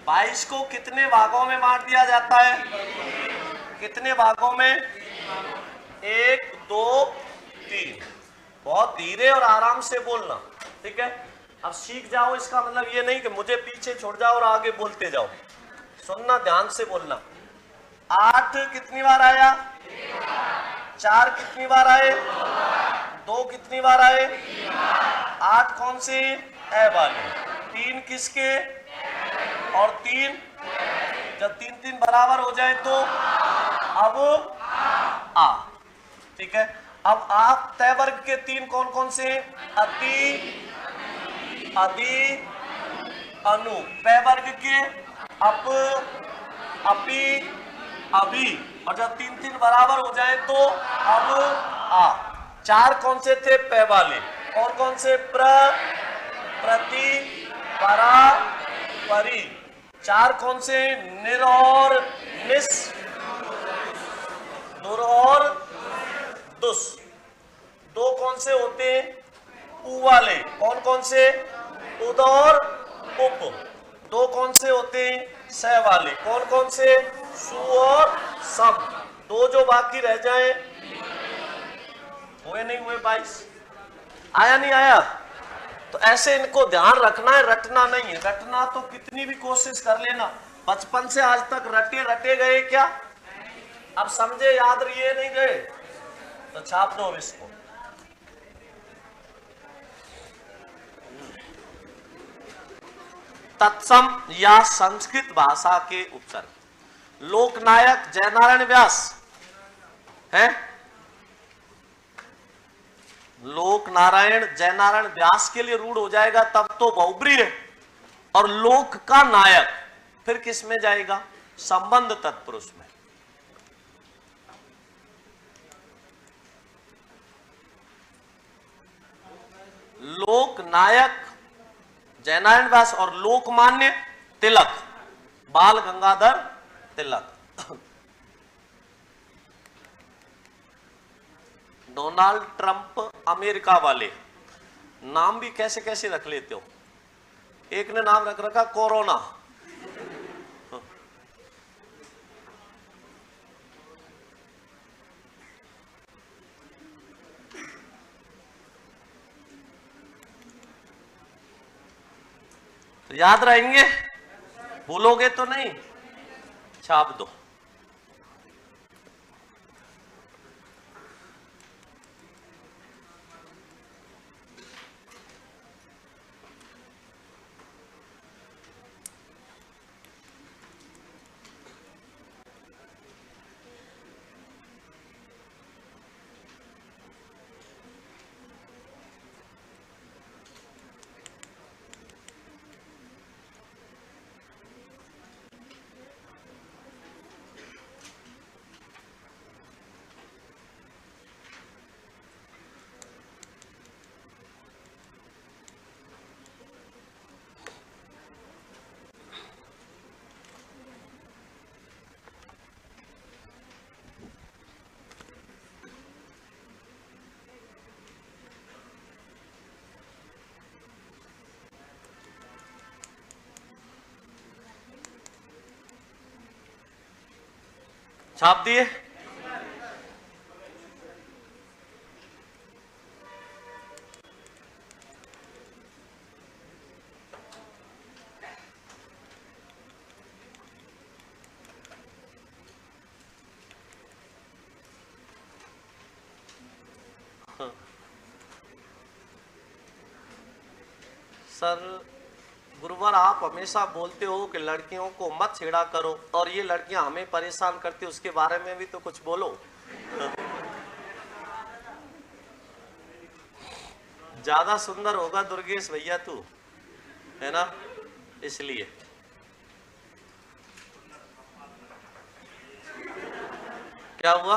22 को कितने भागों में बांट दिया जाता है? कितने भागों में? 1 2 3। बहुत धीरे और आराम से बोलना, ठीक है? अब सीख जाओ, इसका मतलब ये नहीं कि मुझे पीछे छोड़ जाओ और आगे बोलते जाओ। सुनना, ध्यान से बोलना। 8 कितनी बार आया? 4 कितनी बार आए? 2 कितनी बार आए? 8 कौन से? ए वाले। 3 किसके? और 3, जब 3 3 बराबर हो जाए तो अब आ, ठीक है? अब आप तय वर्ग के 3 कौन कौन से? अति, अधि, अनु। पै वर्ग के अप, अपि, अभि। और जब 3 3 बराबर हो जाए तो अब आ। 4 कौन से थे? पै वाले। और कौन से? प्र, प्रति, परा, परि। 4 कौन से? निर और निस, दुर और दुस। 2 कौन से होते हैं? उ वाले। कौन कौन से? उद और उप। 2 कौन से होते हैं? स वाले। कौन कौन से? सु और सम। 2 जो बाकी रह जाए, हुए नहीं हुए 22? आया नहीं आया? तो ऐसे इनको ध्यान रखना है, रटना नहीं है। रटना तो कितनी भी कोशिश कर लेना, बचपन से आज तक रटे गए क्या? अब समझे, याद रहिए नहीं गए तो छाप दो इसको। तत्सम या संस्कृत भाषा के उपसर्ग। लोकनायक जयनारायण व्यास है। लोकनारायण जयनारायण व्यास के लिए रूढ़ हो जाएगा तब तो बहुब्री है। और लोक का नायक फिर किस में जाएगा? संबंध तत्पुरुष में। लोकनायक जयनारायण व्यास और लोकमान्य तिलक, बाल Gangadhar Tilak. Donald Trump America वाले, नाम भी कैसे कैसे रख लेते हो। एक ने नाम रख रखा कोरोना। तो याद रहेंगे, भूलोगे तो नहीं। छाप दो। छाप दिए। सर गुरुवर, आप हमेशा बोलते हो कि लड़कियों को मत छेड़ा करो, और ये लड़कियां हमें परेशान करती, उसके बारे में भी तो कुछ बोलो। ज्यादा सुंदर होगा दुर्गेश भैया तू, है ना, इसलिए। क्या हुआ?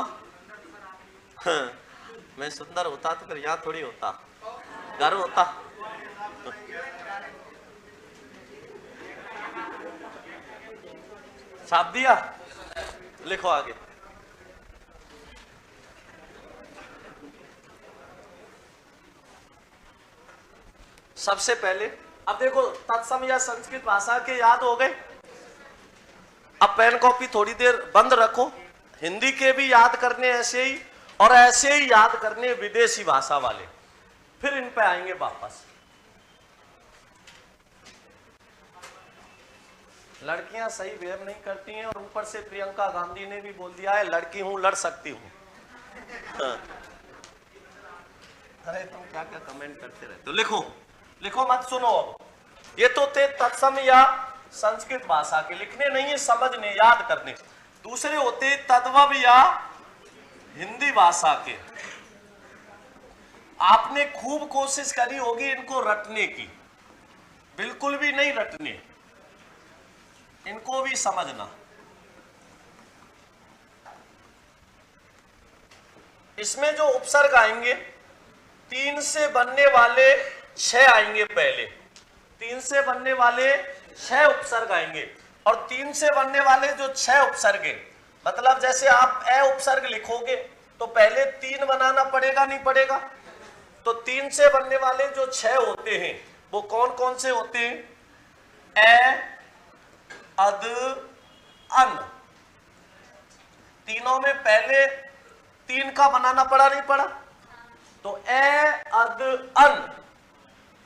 मैं सुंदर होता तो फिर यहाँ थोड़ी होता, घर होता। छाप दिया, लिखो आगे। सबसे पहले अब देखो, तत्सम या संस्कृत भाषा के याद हो गए। अब पेन कॉपी थोड़ी देर बंद रखो, हिंदी के भी याद करने ऐसे ही, और ऐसे ही याद करने विदेशी भाषा वाले, फिर इन पे आएंगे वापस। लड़कियां सही बिहेव नहीं करती हैं, और ऊपर से प्रियंका गांधी ने भी बोल दिया है लड़की हूं लड़ सकती हूं। अरे तुम क्या क्या कमेंट करते रहते हो। लिखो लिखो मत सुनो। अब ये तो थे तत्सम या संस्कृत भाषा के, लिखने नहीं है, समझने याद करने। दूसरे होते तद्भव या हिंदी भाषा के। आपने खूब कोशिश करी होगी इनको रटने की, बिल्कुल भी नहीं रटने, इनको भी समझना। इसमें जो उपसर्ग आएंगे, 3 से बनने वाले 6 आएंगे पहले, 3 से बनने वाले 6 उपसर्ग आएंगे। और 3 से बनने वाले जो 6 उपसर्ग है, मतलब जैसे आप ए उपसर्ग लिखोगे तो पहले 3 बनाना पड़ेगा, नहीं पड़ेगा? तो 3 से बनने वाले जो 6 होते हैं वो कौन कौन से होते हैं? ए, अद, अन। तीनों में पहले 3 का बनाना पड़ा, नहीं पड़ा? तो ए, अद, अन।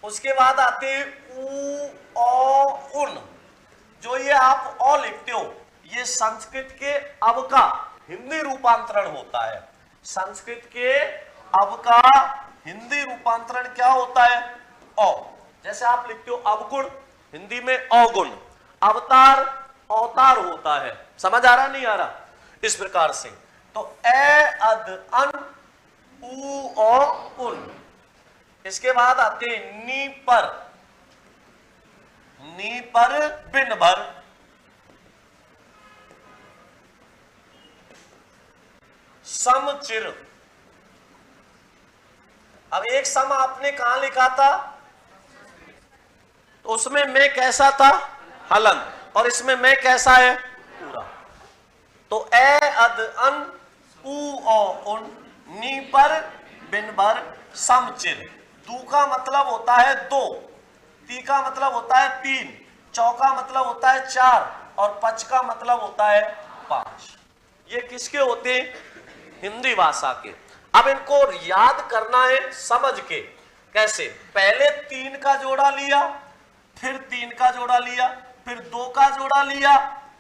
उसके बाद आते उ, औ, उन। जो ये आप औ लिखते हो, ये संस्कृत के अब का हिंदी रूपांतरण होता है। संस्कृत के अब का हिंदी रूपांतरण क्या होता है? औ। जैसे आप लिखते हो अवगुण, हिंदी में अवगुण। अवतार, अवतार होता है। समझ आ रहा नहीं आ रहा? इस प्रकार से तो ए, अद, अन, उ, औ, उन। इसके बाद आते हैं नी पर, नी पर बिन भर, समचिर। अब एक सम आपने कहां लिखा था? तो उसमें मैं कैसा था? हलन। और इसमें मैं कैसा है? पूरा। तो ए, अद, अन, उ, औ, उन, नी पर बिन भर, समचिर। दू का मतलब होता है 2, ती का मतलब होता है 3, चौ का मतलब होता है 4, और पच का मतलब होता है 5। ये किसके होते हैं? हिंदी भाषा के। अब इनको याद करना है समझ के। कैसे? पहले 3 का जोड़ा लिया, फिर 3 का जोड़ा लिया, फिर 2 का जोड़ा लिया,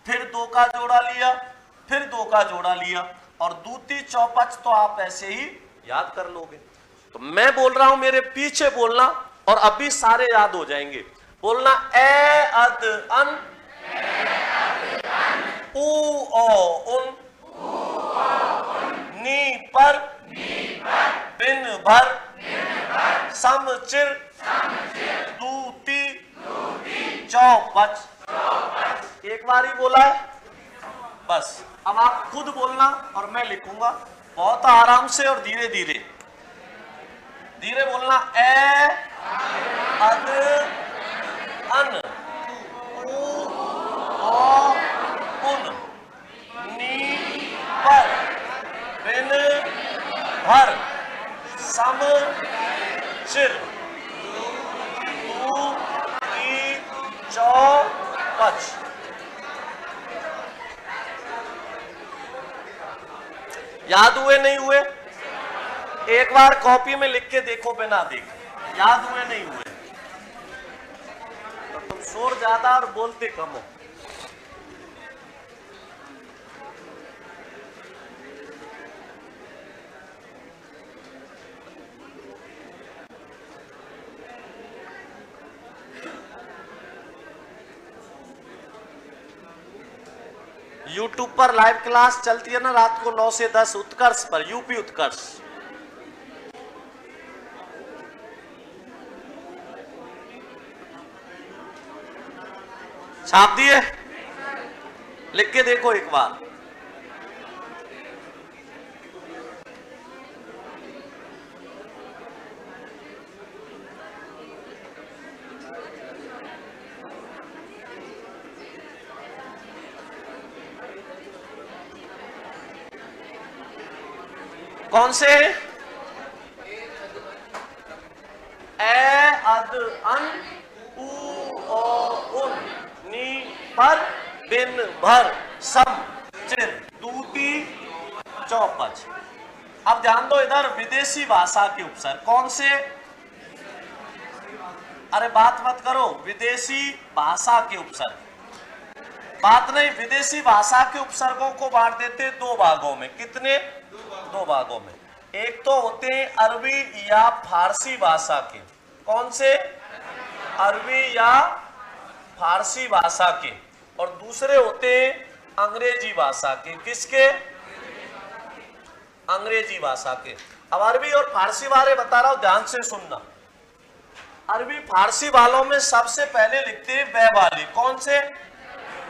फिर 2 का जोड़ा लिया, फिर 2 का जोड़ा लिया, और दूती चौपच तो आप ऐसे ही याद कर लोगे। तो मैं बोल रहा हूं, मेरे पीछे बोलना, और अभी सारे याद हो जाएंगे। बोलना ए, अद, अन, उ, औ, उन, नी पर बिन भर, समचिर, दूती चौपच। एक बार ही बोला है बस। अब आप खुद बोलना और मैं लिखूंगा, बहुत आराम से और धीरे धीरे। धीरे बोलना। ए, अद, अन, उ, औ, उन, नी पर बिन भर, सम चिर, दूती चौपच। याद हुए नहीं हुए? एक बार कॉपी में लिख के देखो बिना देखे, याद हुए नहीं हुए? तो तुम शोर ज्यादा और बोलते कम हो। YouTube पर लाइव क्लास चलती है ना रात को 9 से 10 उत्कर्ष पर, यूपी उत्कर्ष। छाप दिए? लिख के देखो एक बार। कौन से? ए अद अन उ ओ उन नी पर बिन भर सम चिर दूती चौपच। अब ध्यान दो इधर, विदेशी भाषा के उपसर्ग कौन से? अरे बात मत करो, विदेशी भाषा के उपसर्ग। बात नहीं, विदेशी भाषा के उपसर्गों को बांट देते दो भागों में। कितने? दो भागों में। एक तो होते हैं अरबी या फारसी भाषा के। कौन से? अरबी या फारसी भाषा के। और दूसरे होते हैं अंग्रेजी भाषा के। किसके? अंग्रेजी भाषा के। अब अरबी और फारसी वाले बता रहा हूं, ध्यान से सुनना। अरबी फारसी वालों में सबसे पहले लिखते हैं बै वाले। कौन से?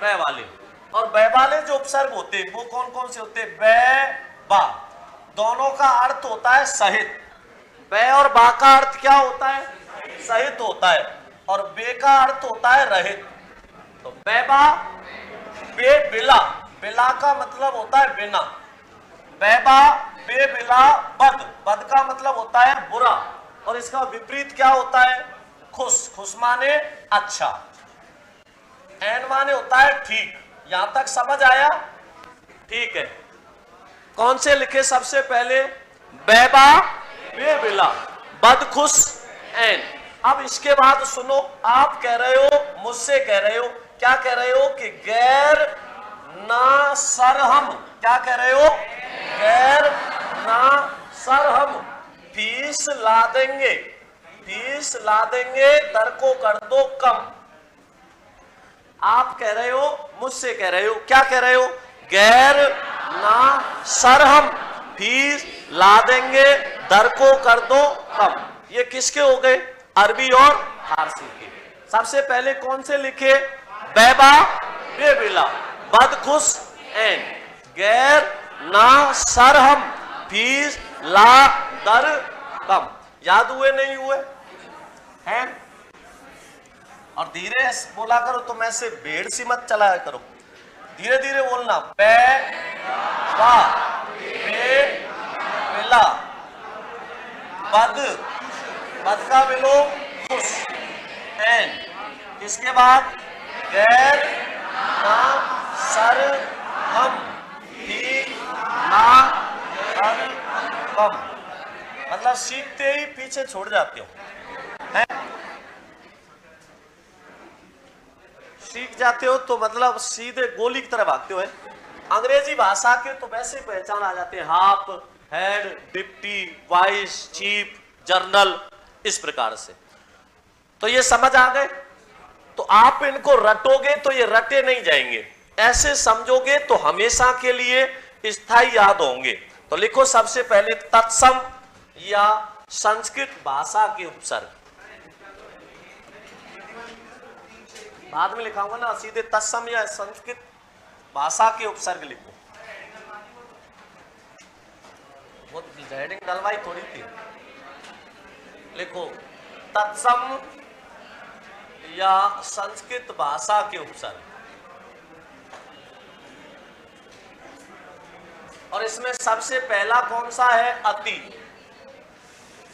बै वाले। और बै वाले जो उपसर्ग होते हैं वो कौन कौन से होते हैं? बै बा, दोनों का अर्थ होता है सहित। बै और बा का अर्थ क्या होता है? सहित होता है। और बे का अर्थ होता है रहित। तो बै बा, बे बिला, बिला का मतलब होता है बिना। बै बा, बे बिला बद, बद का मतलब होता है बुरा। और इसका विपरीत क्या होता है? खुश, खुश माने अच्छा। एन माने होता है ठीक। यहां तक समझ आया? ठीक है। कौन से लिखे सबसे पहले? बैबा, बेबिला, बद, खुश, एन। अब इसके बाद सुनो, आप कह रहे हो, मुझसे कह रहे हो, क्या कह रहे हो कि गैर ना सरहम। क्या कह रहे हो? गैर ना सरहम फीस ला देंगे, फीस ला देंगे, दर को कर दो कम। आप कह रहे हो, मुझसे कह रहे हो, क्या कह रहे हो? गैर ना सरहम फीस ला देंगे, दर को कर दो कम। ये किसके हो गए? अरबी और फारसी के। सबसे पहले कौन से लिखे? बैबा, बेबिला, बद, खुश, एन। गैर ना सरहम फीस ला दर कम। याद हुए नहीं हुए? हैं? और धीरे बोला करो, तो मैं से भेड़ सी मत चलाया करो, धीरे धीरे बोलना। बे बा, बे बिला, बद, बद का बिलो खुश, एन। इसके बाद गैर ना सर हम ही ना सर कम। मतलब सीखते ही पीछे छोड़ जाते हो, हैं? सीख जाते हो तो मतलब सीधे गोली की तरह भागते हो। अंग्रेजी भाषा के तो वैसे पहचान आ जाते हैं, half, head, deputy, vice, chief, journal, इस प्रकार से। तो ये समझ आ गए? तो आप इनको रटोगे तो ये रटे नहीं जाएंगे, ऐसे समझोगे तो हमेशा के लिए स्थायी याद होंगे। तो लिखो सबसे पहले तत्सम या संस्कृत भाषा के उपसर्ग। बाद में लिखाऊंगा ना, सीधे तत्सम या संस्कृत भाषा के उपसर्ग लिखो। वो हेडिंग डलवाई थोड़ी थी। लिखो तत्सम या संस्कृत भाषा के उपसर्ग। और इसमें सबसे पहला कौन सा है? अति।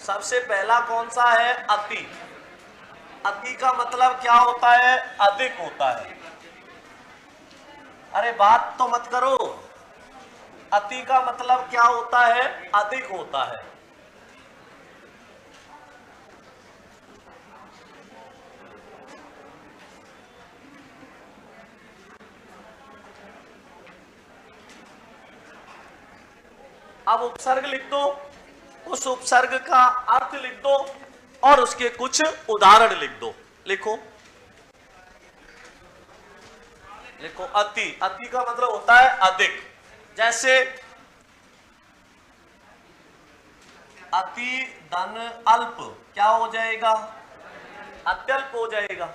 सबसे पहला कौन सा है? अति। अति का मतलब क्या होता है? अधिक होता है। अरे बात तो मत करो, अति का मतलब क्या होता है? अधिक होता है। अब उपसर्ग लिख दो, उस उपसर्ग का अर्थ लिख दो और उसके कुछ उदाहरण लिख दो। लिखो लिखो अति। अति का मतलब होता है अधिक। जैसे अति धन अल्प क्या हो जाएगा? अत्यल्प हो जाएगा।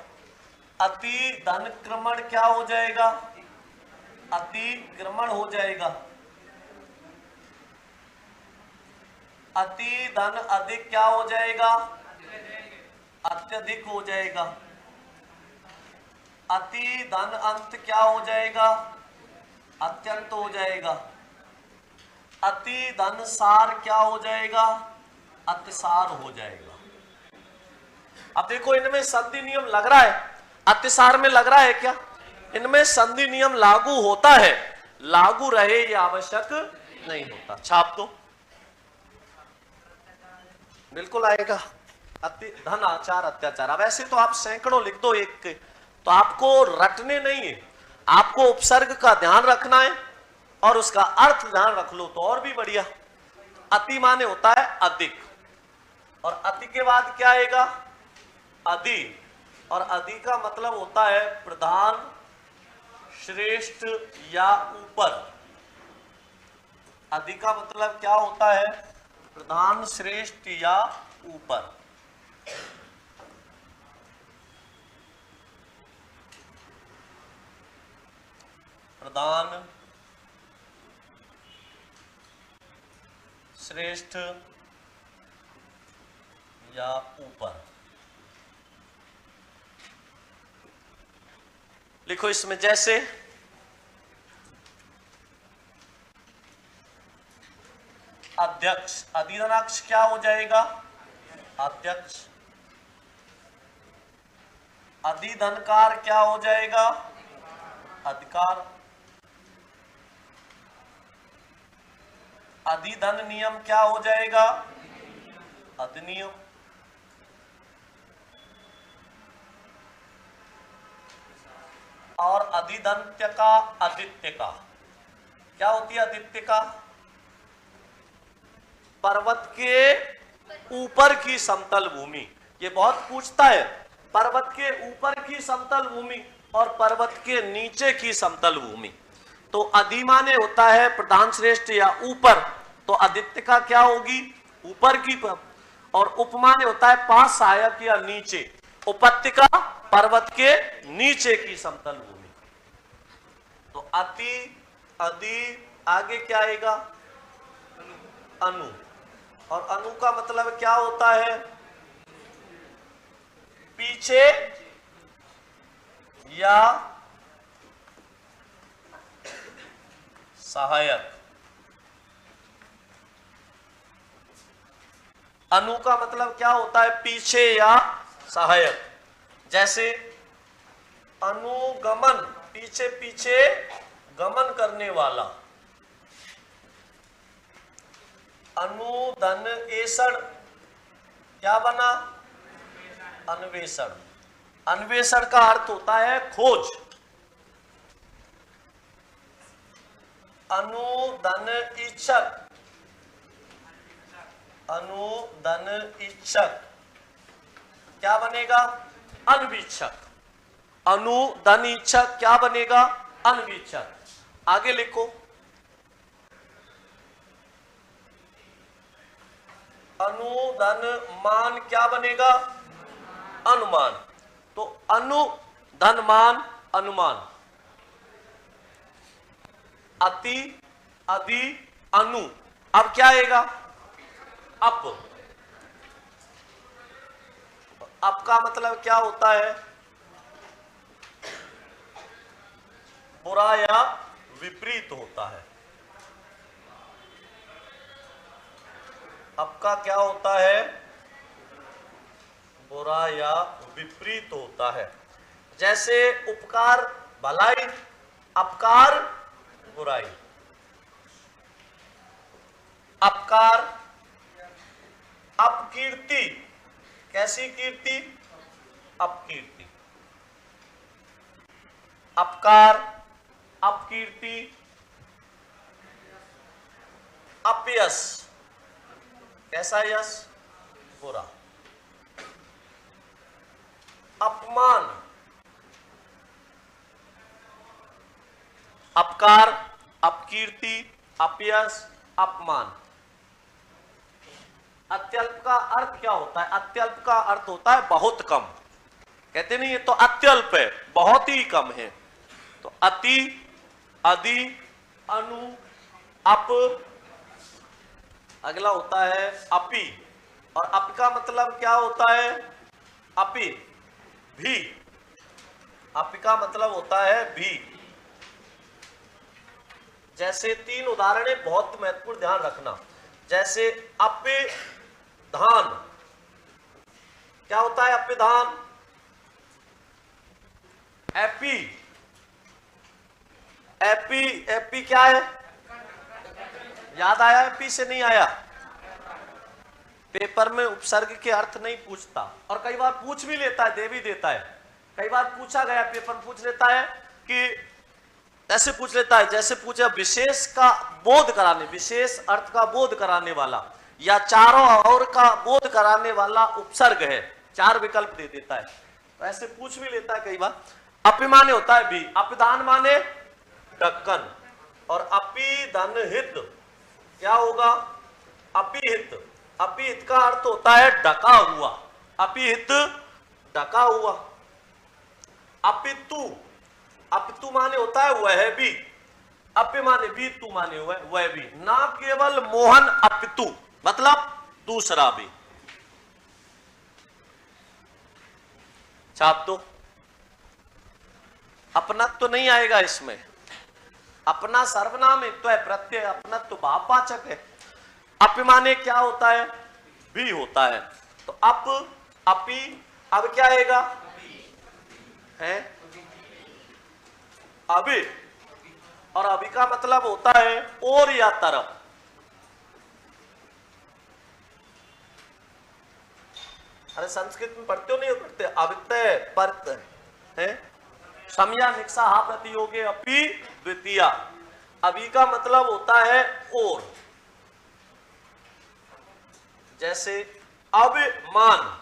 अति धन क्रमण क्या हो जाएगा? अतिक्रमण हो जाएगा। अति धन अधिक क्या हो जाएगा? अत्यधिक हो जाएगा। अति धन अंत क्या हो जाएगा? अत्यंत हो जाएगा। अति धन सार क्या हो जाएगा? अतिसार हो जाएगा। अब देखो इनमें संधि नियम लग रहा है, अतिसार में लग रहा है क्या? इनमें संधि नियम लागू होता है, लागू रहे ये आवश्यक नहीं होता। छाप दो, बिल्कुल आएगा। अति धन आचार अत्याचार। अब ऐसे तो आप सैकड़ों लिख दो एक के, तो आपको रटने नहीं है, आपको उपसर्ग का ध्यान रखना है और उसका अर्थ ध्यान रख लो तो और भी बढ़िया। अति माने होता है अधिक, और अति के बाद क्या आएगा? अधि, और अधि का मतलब होता है प्रधान, श्रेष्ठ या ऊपर। अधि का मतलब क्या होता है? प्रधान, श्रेष्ठ या ऊपर। प्रधान, श्रेष्ठ या ऊपर। लिखो इसमें जैसे अध्यक्ष, अधिधनाक्ष क्या हो जाएगा? अध्यक्ष। अधिधनकार क्या हो जाएगा? अधिकार। अधिधन नियम क्या हो जाएगा? अधिनियम। और अधिदंत्य का आदित्य का क्या होती है? आदित्य का पर्वत के ऊपर की समतल भूमि। ये बहुत पूछता है, पर्वत के ऊपर की समतल भूमि और पर्वत के नीचे की समतल भूमि। तो अधि माने होता है प्रधान, श्रेष्ठ या ऊपर, तो आदित्य का क्या होगी? ऊपर की। और उपमाने होता है पास, सहायक या नीचे। उपत्यका पर्वत के नीचे की समतल भूमि। तो अति, अधि, आगे क्या आएगा? अनु। और अनु का मतलब क्या होता है? पीछे या सहायक। अनु का मतलब क्या होता है? पीछे या सहायक। जैसे अनुगमन, पीछे पीछे गमन करने वाला। अनुधन एषण क्या बना? अन्वेषण। अन्वेषण का अर्थ होता है खोज। अनुधन इच्छक, अनुधन इच्छक क्या बनेगा? अनवीक्षक। अनुधन इच्छक क्या बनेगा? अनवीक्षक। आगे लिखो अनुधन मान क्या बनेगा? अनुमान। तो अनुधन मान अनुमान। अति, अधि, अनु। अब क्या आएगा? अप। अप का मतलब क्या होता है? बुरा या विपरीत होता है। अप का क्या होता है? बुरा या विपरीत होता है। जैसे उपकार भलाई, अपकार बुराई। अपकार, अपकीर्ति। कैसी कीर्ति? अपकीर्ति। अपकार, अपकीर्ति, अपयश। कैसा यश? बुरा। अपमान, अपकार, अपकीर्ति, अपयश, अपमान। अत्यल्प का अर्थ क्या होता है? अत्यल्प का अर्थ होता है बहुत कम। कहते नहीं ये तो अत्यल्प है, बहुत ही कम है। तो अति, अधि, अनु, अप। अगला होता है अपि, और अप का मतलब क्या होता है? अपि, भी। अपि का मतलब होता है भी। जैसे तीन उदाहरणें बहुत महत्वपूर्ण, ध्यान रखना। जैसे अपिधान, क्या होता है अपिधान? एपी, एपी, एपी क्या है? याद आया? एपी से नहीं आया? पेपर में उपसर्ग के अर्थ नहीं पूछता, और कई बार पूछ भी लेता है, दे भी देता है। कई बार पूछा गया, पेपर पूछ लेता है कि ऐसे पूछ लेता है, जैसे पूछा विशेष का बोध कराने, विशेष अर्थ का बोध कराने वाला, या चारों ओर का बोध कराने वाला उपसर्ग है, चार विकल्प दे देता है। तो ऐसे पूछ भी लेता है कई बार। अपि माने होता है भी, अपदान माने ढक्कन, और अपिधन हित क्या होगा? अपिहित। अपिहित का अर्थ होता है ढका हुआ, अपिहित ढका हुआ। अपितु, अपितु माने होता है वह भी, अपि माने भी, तू माने वह भी। ना केवल मोहन अपितु मतलब दूसरा भी। छाप दो। अपनत्व तो नहीं आएगा इसमें, अपना सर्वनाम एक तो है, प्रत्यय, अपनत्व तो भाववाचक है। अपि माने क्या होता है? भी होता है। तो अप, अपि, अब क्या आएगा? है अभी, और अभी का मतलब होता है और या तरफ। अरे संस्कृत में पढ़ते हो नहीं पढ़ते? अवितय परत है, समया निक्षा हा प्रतियोगे अपि द्वितीया। अभी का मतलब होता है और। जैसे अभिमान,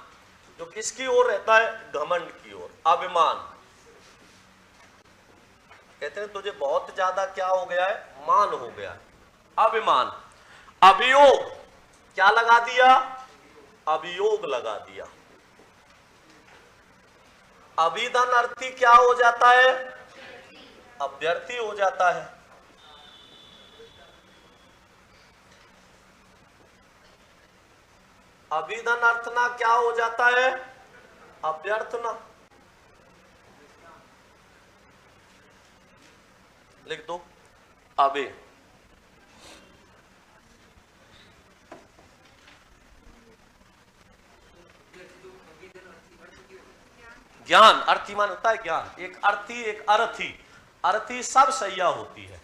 जो किसकी ओर रहता है? घमंड की ओर। अभिमान, कहते हैं तुझे बहुत ज्यादा क्या हो गया है? मान हो गया। अभिमान। अभियोग, क्या लगा दिया? अभियोग लगा दिया। अभिधन अर्थी क्या हो जाता है? अभ्यर्थी हो जाता है। अभिधन अर्थना क्या हो जाता है? अभ्यर्थना। लिख दो अभी। ज्ञान, अर्थीमान होता है ज्ञान। एक अर्थी, एक अर्थी। अर्थी सब सैया होती है।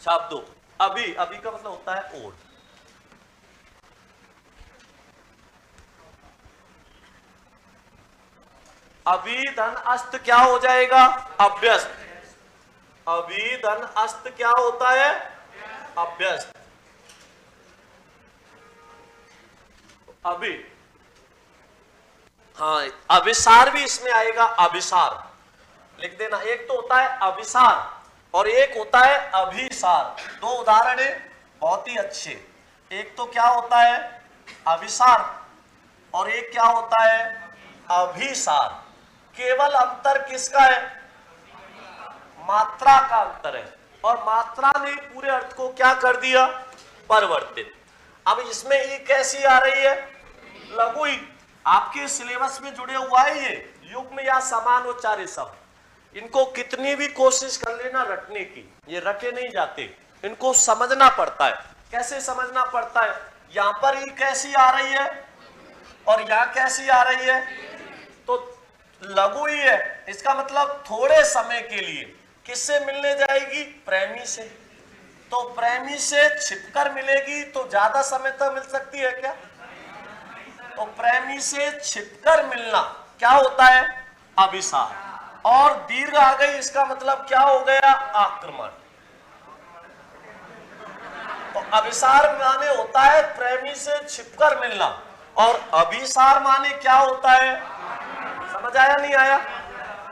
छाप दो अभी। अभी का मतलब होता है और। अभिधन अस्त क्या हो जाएगा? अभ्यस्त। अभिधन अस्त क्या होता है? अभ्यस्त। अभी, हाँ, अभिसार भी इसमें आएगा। अभिसार लिख देना। एक तो होता है अभिसार और एक होता है अभिसार। दो उदाहरण है बहुत ही अच्छे। एक तो क्या होता है? अभिसार, और एक क्या होता है? अभिसार। केवल अंतर किसका है? मात्रा का अंतर है, और मात्रा ने पूरे अर्थ को क्या कर दिया? परिवर्तित। अब इसमें ई कैसी आ रही है? लघु ई। आपके सिलेबस में जुड़े हुआ है ये युग्म या समानोच्चारी शब्द। इनको कितनी भी कोशिश कर लेना रटने की, ये रटे नहीं जाते। इनको समझना पड़ता है। कैसे समझना पड़ता है? यहां पर ई कैसी आ रही है और यहां कैसी आ रही है, तो लघु ही है। इसका मतलब थोड़े समय के लिए किससे मिलने जाएगी? प्रेमी से। तो प्रेमी से छिपकर मिलेगी तो ज्यादा समय तक मिल सकती है क्या? तो प्रेमी से छिपकर मिलना क्या होता है? अभिसार। और दीर्घ आ गई, इसका मतलब क्या हो गया? आक्रमण। तो अभिसार माने होता है प्रेमी से छिपकर मिलना, और अभिसार माने क्या होता है? समझ आया नहीं आया?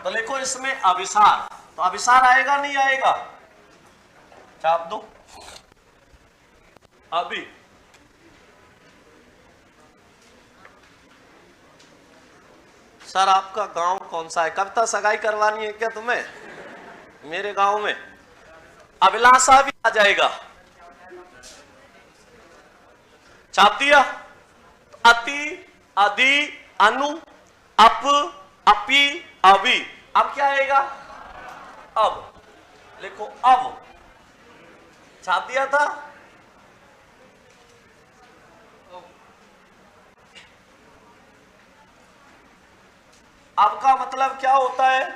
तो लिखो इसमें अभिसार। तो अभिसार आएगा नहीं आएगा? छाप दो। अभी सर आपका गांव कौन सा है? कविता सगाई करवानी है क्या तुम्हें? मेरे गांव में अभिलाषा भी आ जाएगा। छाप दिया। अति, अधि, अनु, अप, अपि, अभि। अब क्या आएगा? अब। लिखो अब। छाप दिया था। अब का मतलब क्या होता है?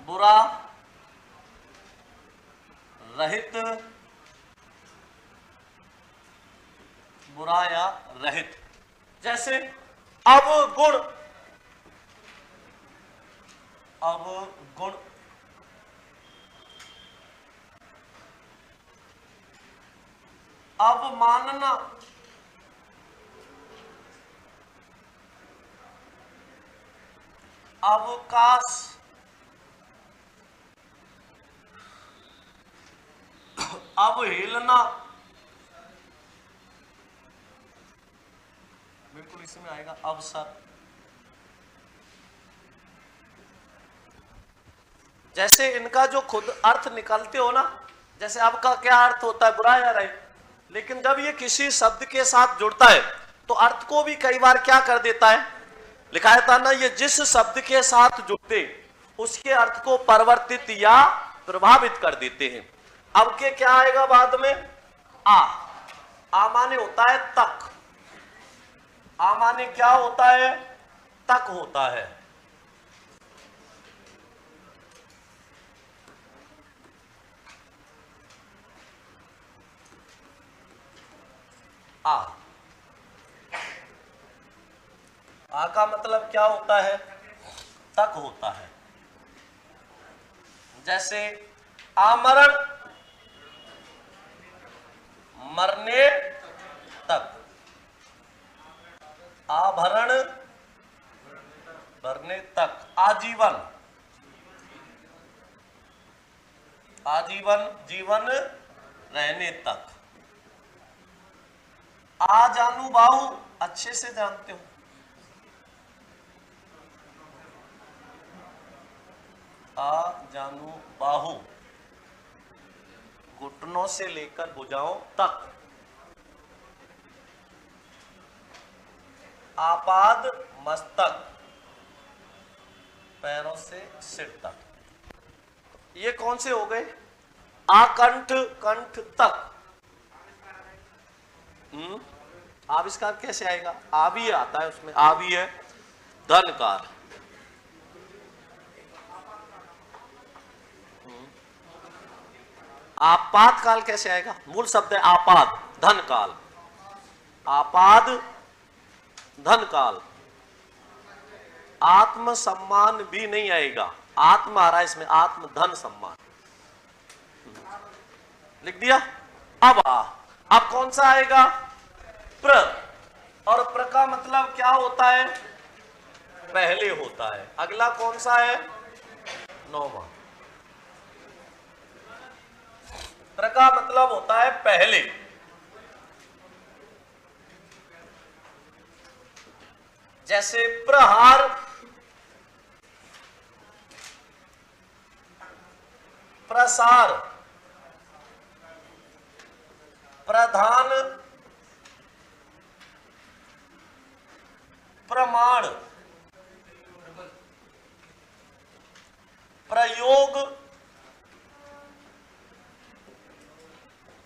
बुरा, रहित, बुरा या रहित। जैसे अवगुण, अवगुण, अवमानना, अवकाश, अवहेलना, बिल्कुल इसमें आएगा अवसर। जैसे इनका जो खुद अर्थ निकालते हो ना, जैसे अब का क्या अर्थ होता है? बुरा या रहित। लेकिन जब ये किसी शब्द के साथ जुड़ता है तो अर्थ को भी कई बार क्या कर देता है? लिखा था ना, ये जिस शब्द के साथ जुड़ते उसके अर्थ को परिवर्तित या प्रभावित कर देते हैं। अब के क्या आएगा बाद में? आ माने होता है तक। आ माने क्या होता है? तक होता है। आ का मतलब क्या होता है? तक होता है। जैसे आमरण, मरने तक। आभरण, भरने तक। आजीवन, आजीवन, जीवन रहने तक। आ जानू बाहु, अच्छे से जानते हो। आ जानू बाहु, घुटनों से लेकर भुजाओं तक। आपाद मस्तक, पैरों से सिर तक। ये कौन से हो गए? आकंठ, कंठ तक। आविष्कार कैसे आएगा? आ भी आता है उसमें, आ भी है। धनकार, आपातकाल कैसे आएगा? मूल शब्द है आपात, धनकाल। आपाद, धनकाल। आत्म सम्मान भी नहीं आएगा, आत्म आ रहा है इसमें, आत्म धन सम्मान। लिख दिया। अब कौन सा आएगा? प्र। और प्र का मतलब क्या होता है? पहले होता है। अगला कौन सा है? नौवां। प्र का मतलब होता है पहले। जैसे प्रहार, प्रसार, प्रधान, प्रमाण, प्रयोग,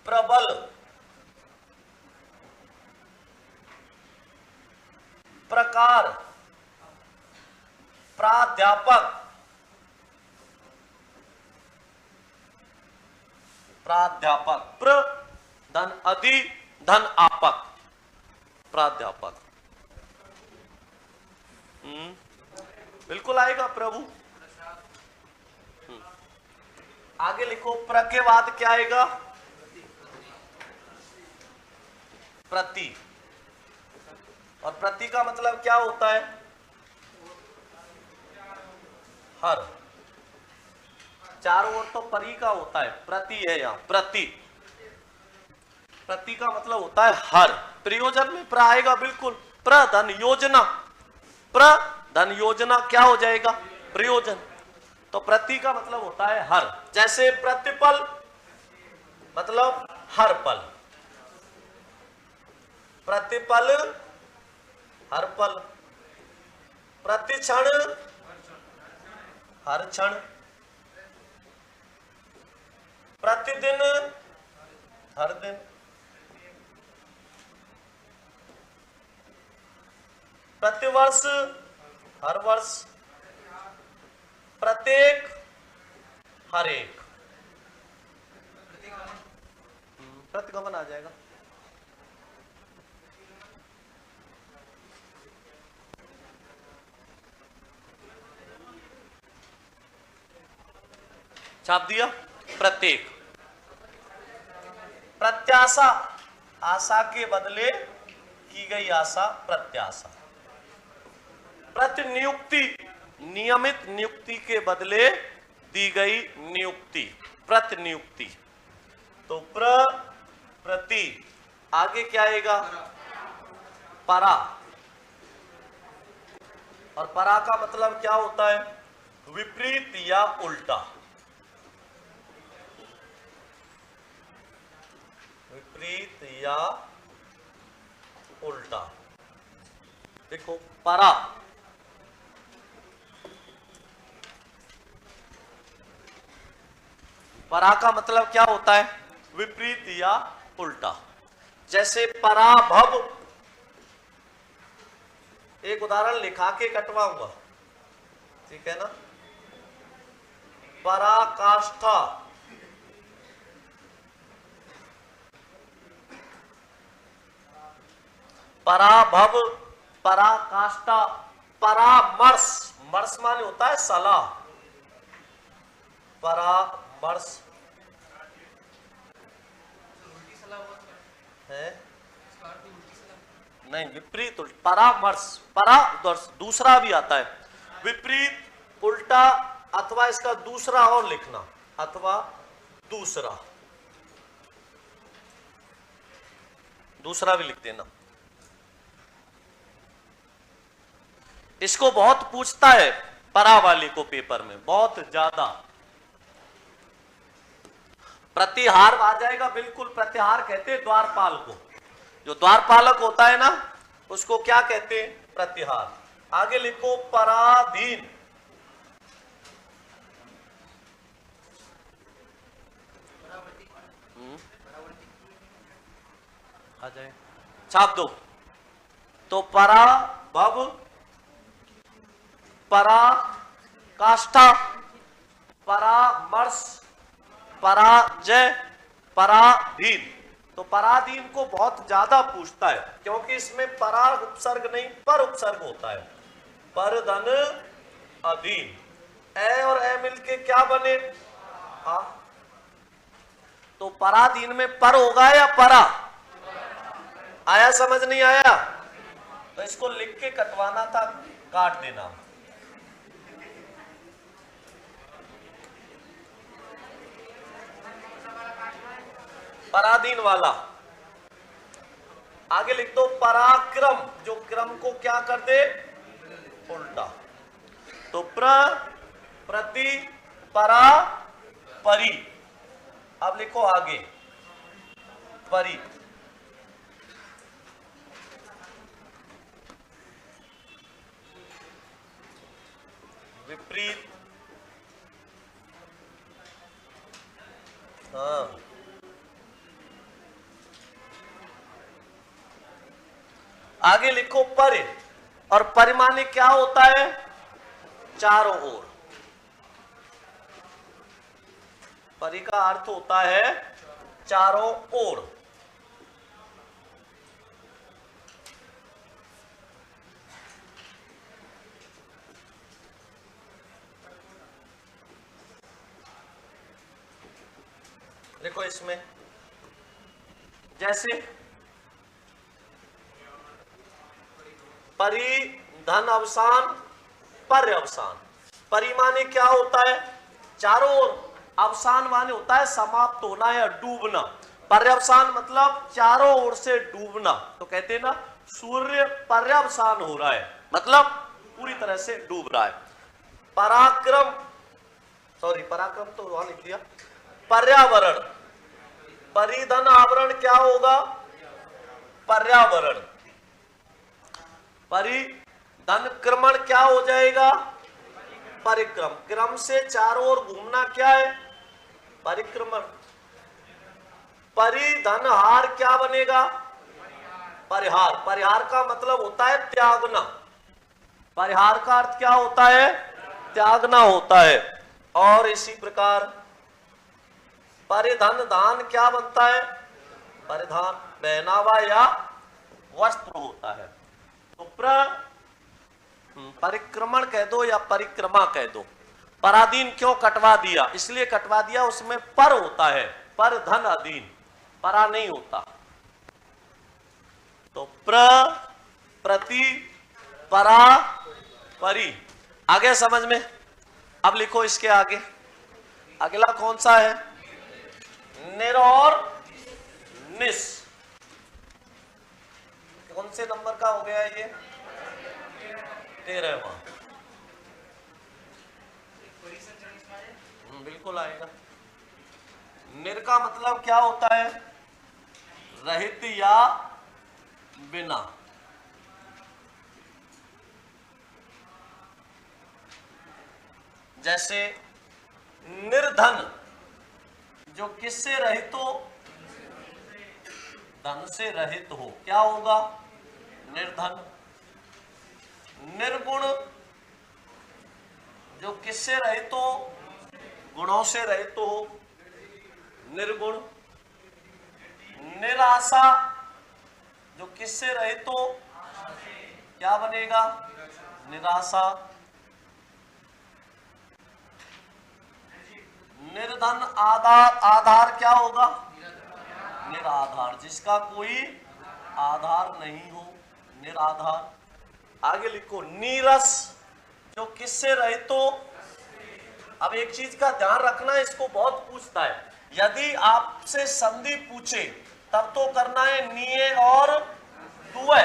प्रबल, प्रकार, प्राध्यापक, प्राध्यापक। प्र धन अधि धन आपक, प्राध्यापक। बिल्कुल आएगा प्रभु। आगे लिखो, प्र के बाद क्या आएगा? प्रति। और प्रति का मतलब क्या होता है? हर। चारों ओर तो परी का होता है, प्रति है यहां, प्रति। प्रति का मतलब होता है हर। प्रयोजन में प्र आएगा बिल्कुल। प्रधन योजना, प्रधन योजना क्या हो जाएगा? प्रयोजन। तो प्रति का मतलब होता है हर। जैसे प्रतिपल मतलब हर पल, प्रतिपल हर पल, प्रतिक्षण हर क्षण, प्रतिदिन हर दिन, प्रतिवर्ष हर वर्ष, प्रत्येक हर एक। प्रतिगमन आ जाएगा। छाप दिया। प्रत्येक। प्रत्याशा, आशा के बदले की गई आशा, प्रत्याशा। प्रतिनियुक्ति, नियमित नियुक्ति के बदले दी गई नियुक्ति, प्रतिनियुक्ति। तो प्रति। आगे क्या आएगा? परा। और परा का मतलब क्या होता है? विपरीत या उल्टा। विपरीत या उल्टा। देखो, परा परा का मतलब क्या होता है? विपरीत या उल्टा। जैसे पराभव, एक उदाहरण लिखा के कटवाऊंगा, ठीक है ना? पराकाष्ठा, पराभव, पराकाष्ठा, परामर्श, मर्श माने होता है सलाह, परामर्श है नहीं, विपरीत उल्टा। परामर्श, परादर्श दूसरा भी आता है, विपरीत उल्टा, अथवा इसका दूसरा और लिखना, अथवा दूसरा, दूसरा भी लिख देना। इसको बहुत पूछता है परा वाले को पेपर में, बहुत ज्यादा। प्रतिहार आ जाएगा बिल्कुल। प्रतिहार कहते हैं द्वारपाल को, जो द्वारपालक होता है ना, उसको क्या कहते हैं? प्रतिहार। आगे लिखो, पराधीन। आ जाए, छाप दो। तो पराभव, पराकाष्ठा, परामर्श, पराजय, पराधीन। तो पराधीन को बहुत ज्यादा पूछता है, क्योंकि इसमें परा उपसर्ग नहीं, पर उपसर्ग होता है। पर धन अधीन, ए और ए मिलके क्या बने? आ। तो पराधीन में पर होगा या परा? आया समझ नहीं आया? तो इसको लिख के कटवाना था, काट देना। पराधीन वाला। आगे लिख दो, पराक्रम, जो क्रम को क्या कर दे? उल्टा। तो प्रति, परा, परी। अब लिखो आगे, परी। विपरीत, हाँ। आगे लिखो परे। और परिमाने क्या होता है? चारों ओर। परि का अर्थ होता है चारों ओर। देखो इसमें जैसे परि धन अवसान पर्यवसान। परि माने क्या होता है? चारों ओर। अवसान माने होता है समाप्त होना या डूबना। पर्यवसान मतलब चारों ओर से डूबना। तो कहते हैं ना सूर्य पर्यवसान हो रहा है, मतलब पूरी तरह से डूब रहा है। पराक्रम, सॉरी पराक्रम तो वहां लिख दिया। पर्यावरण, परिधन आवरण क्या होगा? पर्यावरण। परिधन क्रमण क्या हो जाएगा? परिक्रम। क्रम से चारों ओर घूमना क्या है? परिक्रमण। परिधन हार क्या बनेगा? परिहार। परिहार का मतलब होता है त्यागना। परिहार का अर्थ क्या होता है? त्यागना होता है। और इसी प्रकार परिधन दान क्या बनता है? परिधान, पहनावा या वस्त्र होता है। तो परिक्रमण कह दो या परिक्रमा कह दो। पराधीन क्यों कटवा दिया? इसलिए कटवा दिया उसमें पर होता है, पर धन अधीन, परा नहीं होता। तो प्रति, परा, परि। आगे समझ में? अब लिखो इसके आगे। अगला कौन सा है? निर और निस। कौन से नंबर का हो गया ये? 13वां। बिल्कुल आएगा। निर का मतलब क्या होता है? रहित या बिना। जैसे निर्धन, जो किससे रहित हो? धन से रहित हो, क्या होगा? निर्धन। निर्गुण, जो किससे रहित हो? गुणों से रहित हो, निर्गुण। निराशा, जो किससे रहित हो? क्या बनेगा? निराशा। निर्धन आधार, आधार क्या होगा? निराधार, जिसका कोई आधार नहीं हो, निराधार। आगे लिखो नीरस, जो किससे रहित हो? अब एक चीज का ध्यान रखना, इसको बहुत पूछता है। यदि आपसे संधि पूछे तब तो करना है निये और दुए।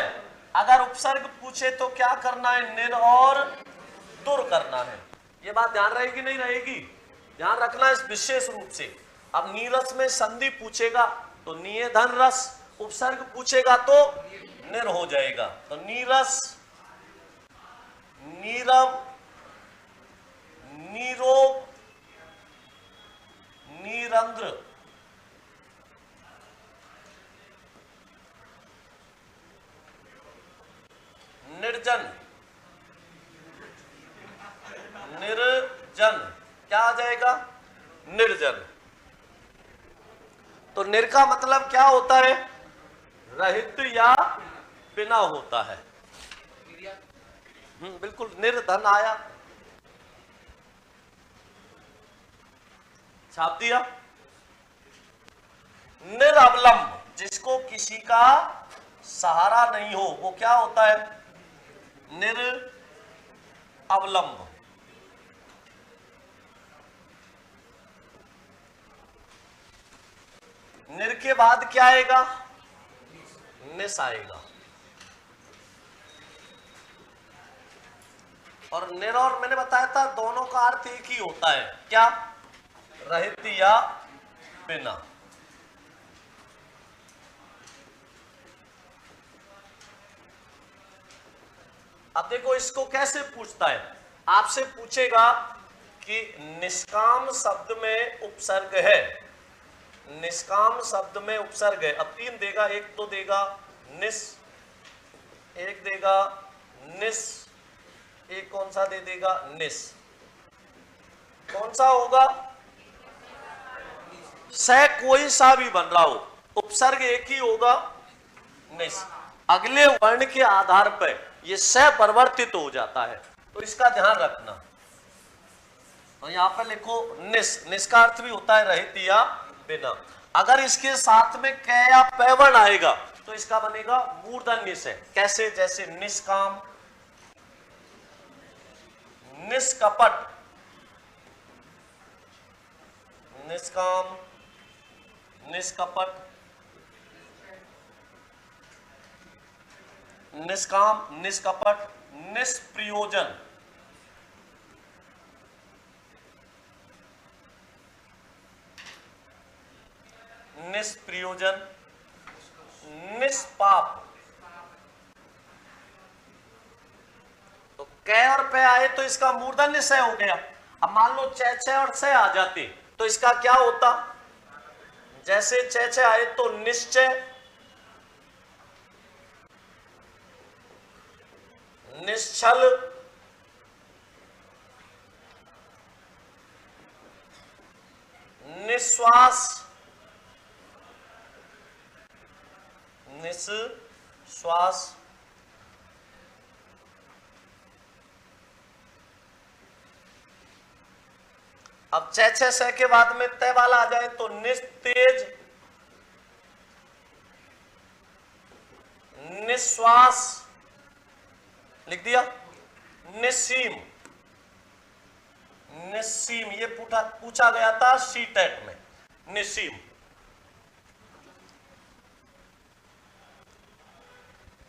अगर उपसर्ग पूछे तो क्या करना है? निर और दुर करना है। ये बात ध्यान रहेगी नहीं रहेगी? ध्यान रखना इस विशेष रूप से। अब नीरस में संधि पूछेगा तो निये धन रस, उपसर्ग पूछेगा तो निर हो जाएगा। तो नीरस, नीरव, नीरोग, नीरंध्र। निर्जन, निर्जन क्या आ जाएगा? निर्जन। तो निर का मतलब क्या होता है? रहित या बिना होता है। बिल्कुल। निर्धन आया, छाप दिया। निरवलंब, जिसको किसी का सहारा नहीं हो, वो क्या होता है? निरवलंब। निर के बाद क्या आएगा? निस आएगा। और निर और मैंने बताया था दोनों का अर्थ एक ही होता है, क्या? रहित या बिना। अब देखो इसको कैसे पूछता है। आपसे पूछेगा कि निष्काम शब्द में उपसर्ग है, निष्काम शब्द में उपसर्ग है। अब 3 देगा, एक तो देगा निस, एक देगा निस, एक कौन सा दे देगा? निस। कौन सा होगा? स कोई सा भी बन रहा हो, उपसर्ग एक ही होगा, निस। अगले वर्ण के आधार पर ये स परिवर्तित हो जाता है, तो इसका ध्यान रखना। तो यहां पर लिखो निस, निस का अर्थ भी होता है रहित या बिना। अगर इसके साथ में क या प वर्ण आएगा तो इसका बनेगा मूर्धन्य निस है। कैसे? जैसे निष्काम, निष्कपट, निष्काम, निष्कपट, निष्काम, निष्कपट, निष्प्रयोजन, निष्प्रयोजन, निष्पाप। तो क और पे आए तो इसका मूर्धन्य स हो गया। अब मान लो च छ और स आ जाते तो इसका क्या होता? जैसे च छ आए तो निश्चय, निश्चल, निश्वास, निश्वास, अब छ छ स के बाद में तय वाला आ जाए तो निस्तेज, निश्वास, लिख दिया, निस्सीम, निस्सीम। ये पूछा गया था सीटेट में, निस्सीम।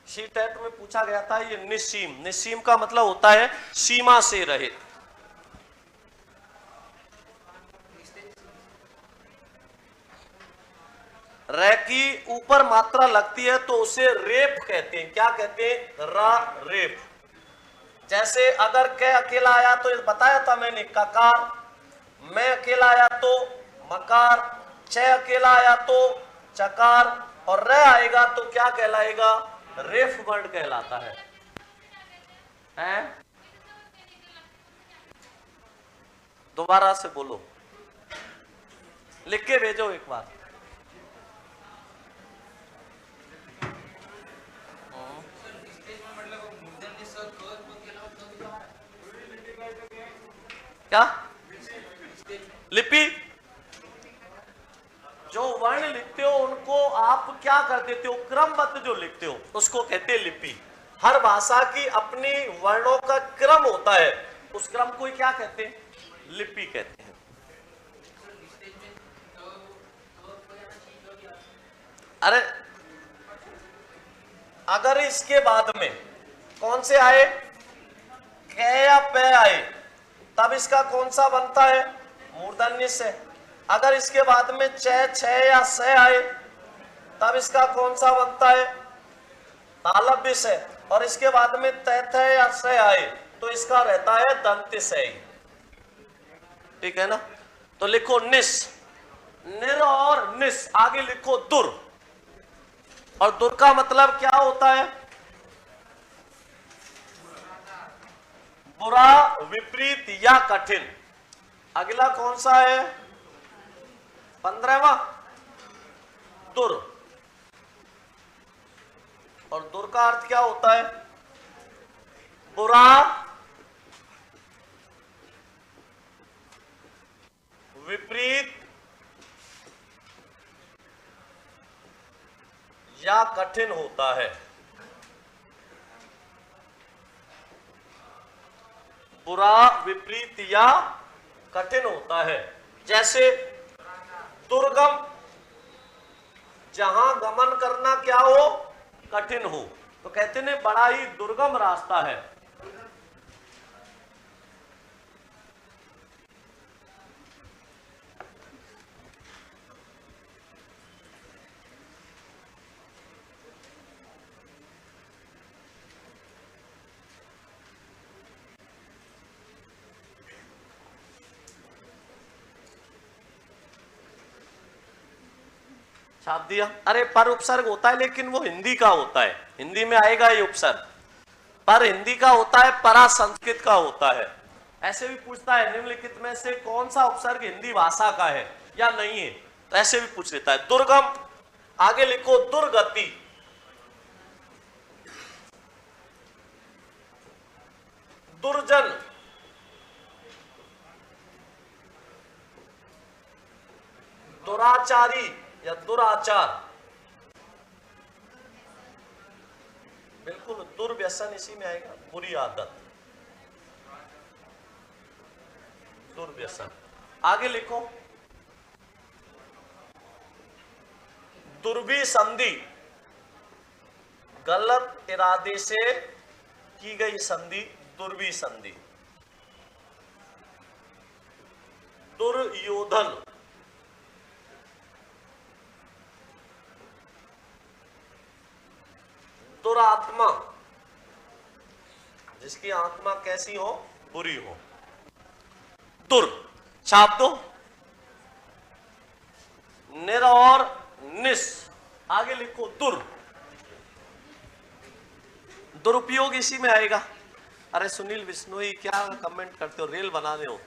सीटेट में पूछा गया था ये निस्सीम। निस्सीम का मतलब होता है सीमा से रहित। रे की ऊपर मात्रा लगती है तो उसे रेप कहते हैं। क्या कहते हैं? रा, रेप। जैसे अगर क अकेला आया तो बताया था मैंने ककार, मैं अकेला आया तो मकार, छ अकेला आया तो चकार, और र आएगा तो क्या कहलाएगा? रेफ वर्ण कहलाता है। दोबारा से बोलो, लिख के भेजो एक बार। क्या? लिपि। जो वर्ण लिखते हो उनको आप क्या कर देते हो? क्रमबद्ध जो लिखते हो उसको कहते हैं लिपि। हर भाषा की अपनी वर्णों का क्रम होता है, उस क्रम को ही क्या कहते हैं? लिपि कहते हैं। अरे अगर इसके बाद में कौन से आए? क या पे आए तब इसका कौन सा बनता है? मूर्धन्य से। अगर इसके बाद में छ, छ या स आए तब इसका कौन सा बनता है? तालव्य से। और इसके बाद में त, थ या स आए तो इसका रहता है दंत्य से। ठीक है ना? तो लिखो निस, निर और निस। आगे लिखो दुर, और दुर का मतलब क्या होता है? बुरा, विपरीत या कठिन। अगला कौन सा है? 15वां, दुर। और दुर का अर्थ क्या होता है? बुरा, विपरीत या कठिन होता है। बुरा, विपरीत या कठिन होता है। जैसे दुर्गम, जहां गमन करना क्या हो? कठिन हो, तो कहते हैं बड़ा ही दुर्गम रास्ता है। छाप दिया। अरे पर उपसर्ग होता है लेकिन वो हिंदी का होता है, हिंदी में आएगा ये उपसर्ग। पर हिंदी का होता है, परा संस्कृत का होता है। ऐसे भी पूछता है निम्नलिखित में से कौन सा उपसर्ग हिंदी भाषा का है या नहीं है, तो ऐसे भी पूछ लेता है। दुर्गम, आगे लिखो दुर्गति, दुर्जन, दुराचारी या दुराचार, बिल्कुल दुर्व्यसन इसी में आएगा, बुरी आदत, दुर्व्यसन। आगे लिखो दुर्विसंधि, गलत इरादे से की गई संधि, दुर्विसंधि। दुर्योधन, दुरात्मा, जिसकी आत्मा कैसी हो, बुरी हो। दुर छाप दो, निर और निस, आगे लिखो दुर, दुरुपयोग इसी में आएगा। अरे सुनील बिश्नोई क्या कमेंट करते हो, रेल बना रहे हो।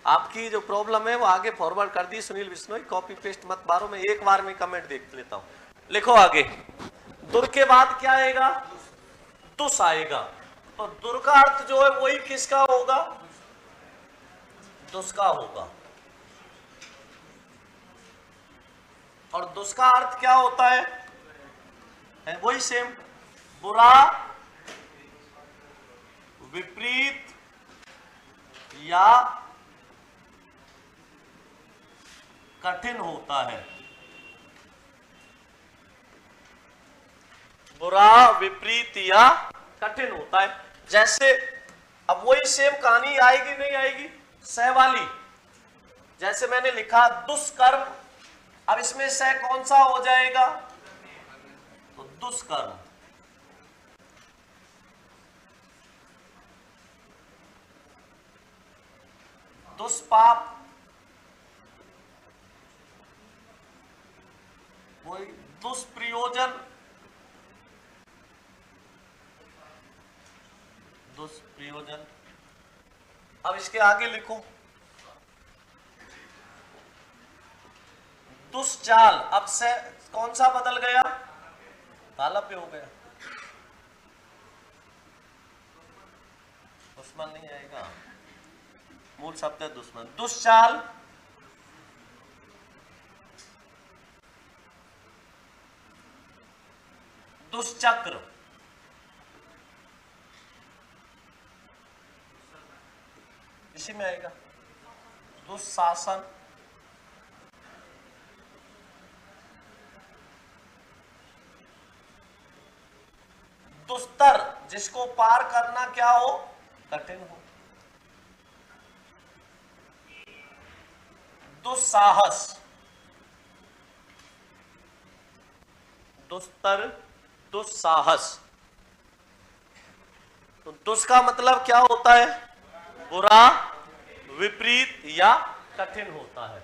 आपकी जो प्रॉब्लम है वो आगे फॉरवर्ड कर दी सुनील बिश्नोई, कॉपी पेस्ट मत मारो, मैं एक बार में कमेंट देख लेता हूं। लिखो आगे, दुर के बाद क्या आएगा, दुस आएगा। तो दुर का अर्थ जो है वही किसका होगा, दुस का होगा। और दुस का अर्थ क्या होता है वही सेम, बुरा, विपरीत या कठिन होता है। बुरा, विपरीत या कठिन होता है। जैसे अब वही सेम कहानी आएगी नहीं आएगी, सह वाली। जैसे मैंने लिखा दुष्कर्म, अब इसमें सह कौन सा हो जाएगा, तो दुष्कर्म। दुष्पाप, वही दुष्प्रयोजन, दुष्प्रयोजन। अब इसके आगे लिखो दुष्चाल, अब से कौन सा बदल गया, ताला पे हो गया, दुश्मन नहीं आएगा, मूल शब्द है दुश्मन। दुष्चाल, दुष्चक्र, इसी में आएगा। दुशासन, दुस्तर, जिसको पार करना क्या हो, कठिन हो। दुस्साहस, दुस्तर, दुस्साहस। तो दुष् का मतलब क्या होता है, बुरा, विपरीत या कठिन होता है।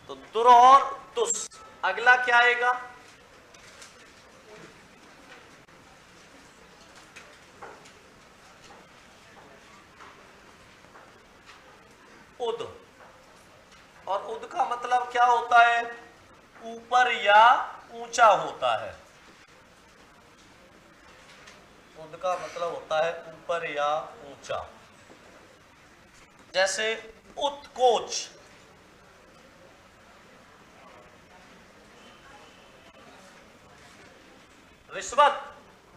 तो दुर और दुस। अगला क्या आएगा, उद। और उद का मतलब क्या होता है, ऊपर या ऊंचा होता है। उद का मतलब होता है ऊपर या ऊंचा। जैसे उत्कोच, रिश्वत,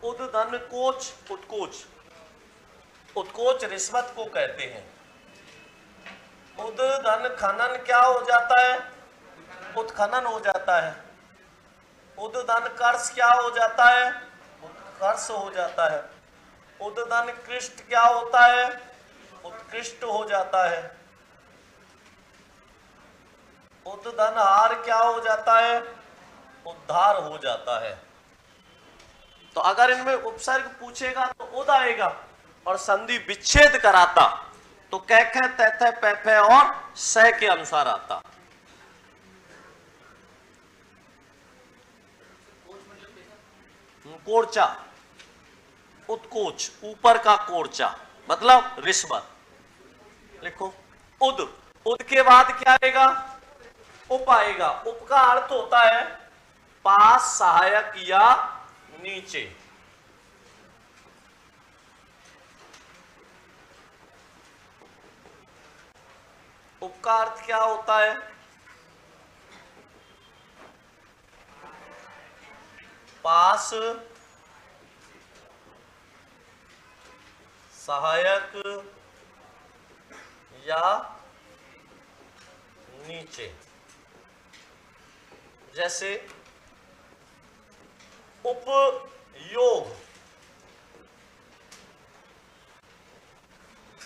उद्धन कोच, उत्कोच। उत्कोच रिश्वत को कहते हैं। उद्धन खनन क्या हो जाता है, उत्खनन हो जाता है। उद्धन कर्ष क्या हो जाता है, उत्कर्ष हो जाता है। उद्धन कृष्ट क्या होता है, उत्कृष्ट हो जाता है। उद्धन हार क्या हो जाता है, उद्धार हो जाता है। तो अगर इनमें उपसर्ग पूछेगा तो उद आएगा, और संधि विच्छेद कराता तो कै कै तै तै पै पै और सह के अनुसार आता। कोर्चा, उत्कोच, ऊपर का कोर्चा मतलब रिश्वत। लिखो उद, उद के बाद क्या आएगा? उप आएगा। उप का अर्थ होता है पास, सहायक या नीचे। उप का अर्थ क्या होता है? पास, सहायक या नीचे। जैसे उपयोग,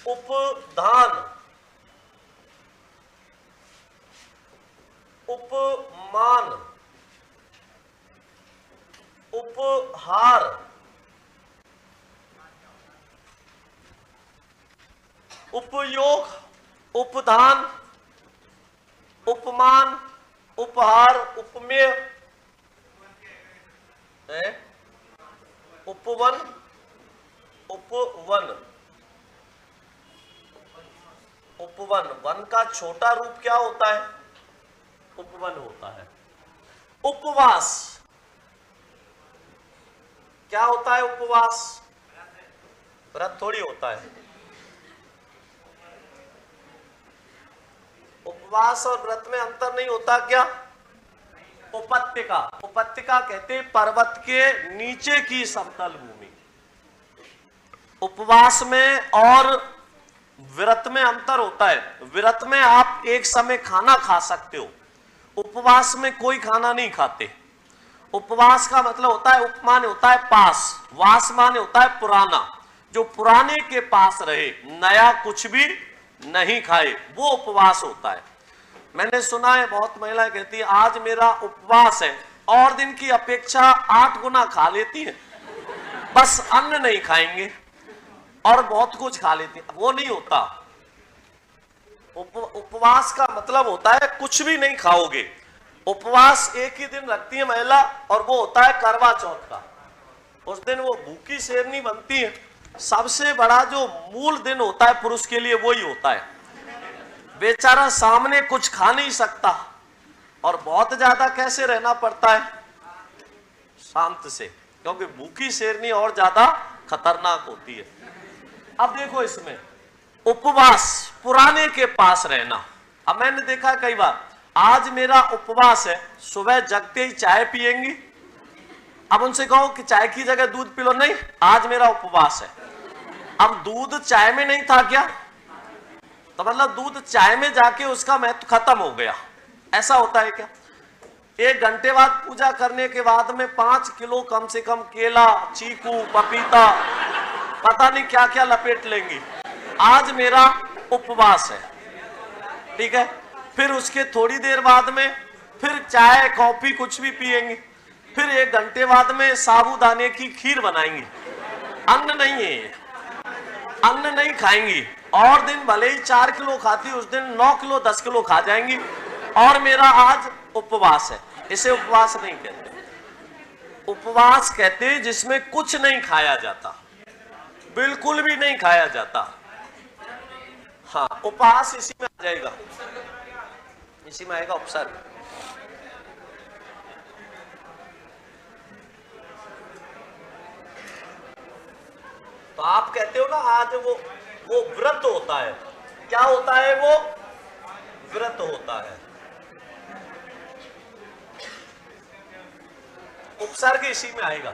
उपदान, उपमान, उपहार, उपयोग, उपदान, उपमान, उपहार, उपमेय, उपवन, उपवन, उपवन। वन का छोटा रूप क्या होता है? उपवन होता है। उपवास क्या होता है? उपवास व्रत थोड़ी होता है। उपवास और व्रत में अंतर नहीं होता क्या? उपत्यका, उपत्यका कहते पर्वत के नीचे की समतल भूमि। उपवास में और व्रत में अंतर होता है। व्रत में आप एक समय खाना खा सकते हो, उपवास में कोई खाना नहीं खाते। उपवास का मतलब होता है, उप माने होता है पास, वास माने होता है पुराना, जो पुराने के पास रहे, नया कुछ भी नहीं खाए, वो उपवास होता है। मैंने सुना है बहुत महिलाएं कहती है आज मेरा उपवास है, और दिन की अपेक्षा 8 गुना खा लेती है, बस अन्न नहीं खाएंगे और बहुत कुछ खा लेती है। वो नहीं होता। उपवास का मतलब होता है कुछ भी नहीं खाओगे। उपवास एक ही दिन रखती है महिला, और वो होता है करवा चौथ का। उस दिन वो भूखी शेरनी बनती है। सबसे बड़ा जो मूल दिन होता है पुरुष के लिए वही होता है। बेचारा सामने कुछ खा नहीं सकता, और बहुत ज्यादा कैसे रहना पड़ता है? शांत से, क्योंकि भूखी शेरनी और ज्यादा खतरनाक होती है। अब देखो इसमें उपवास, पुराने के पास रहना। अब मैंने देखा कई बार, आज मेरा उपवास है, सुबह जगते ही चाय पिएंगी। अब उनसे कहो कि चाय की जगह दूध पी लो, नहीं आज मेरा उपवास है। अब दूध चाय में नहीं था क्या? तो मतलब दूध चाय में जाके उसका महत्व खत्म हो गया। ऐसा होता है क्या? 1 घंटे बाद पूजा करने के बाद में 5 किलो कम से कम केला, चीकू, पपीता, पता नहीं क्या क्या लपेट लेंगी। आज मेरा उपवास है, ठीक है। फिर उसके थोड़ी देर बाद में फिर चाय कॉफी कुछ भी पिएंगी। फिर 1 घंटे बाद में साबूदाने की खीर बनाएंगी। अन्न नहीं है, अन्न नहीं खाएंगी। और दिन भले ही 4 किलो खाती, उस दिन 9 किलो 10 किलो खा जाएंगी, और मेरा आज उपवास है। इसे उपवास नहीं कहते। उपवास कहते हैं जिसमें कुछ नहीं खाया जाता, बिल्कुल भी नहीं खाया जाता। हाँ, उपवास इसी में आ जाएगा, इसी में आएगा उपसर्ग। तो आप कहते हो ना आज वो व्रत होता है। क्या होता है? वो व्रत होता है। उपसर्ग इसी में आएगा।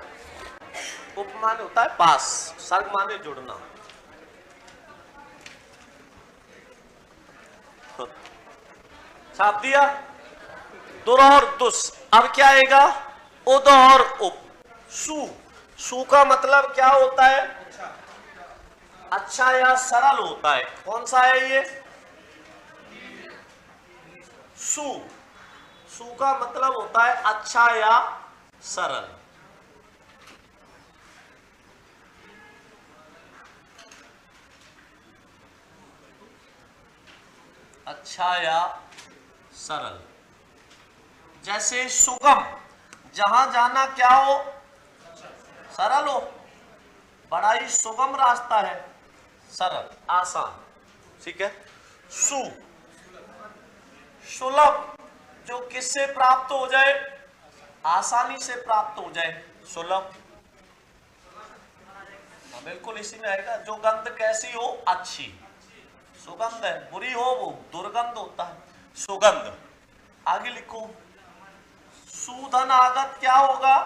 उप माने होता है पास, सर्ग माने जुड़ना। छाप दिया। दुर और दुस। अब क्या आएगा? उद और उप। सु, सु का मतलब क्या होता है? अच्छा या सरल होता है। कौन सा है ये? सु, सु का मतलब होता है अच्छा या सरल। अच्छा या सरल। जैसे सुगम, जहां जाना क्या हो? सरल हो, बड़ा ही सुगम रास्ता है, सरल, आसान, ठीक है। सु, सुलभ, जो किससे प्राप्त हो जाए, आसानी से प्राप्त हो जाए, सुलभ। बिल्कुल इसी में आएगा। जो गंध कैसी हो, अच्छी, सुगंध है, बुरी हो वो दुर्गंध होता है, सुगंध। आगे लिखो, सुधन आगत क्या होगा,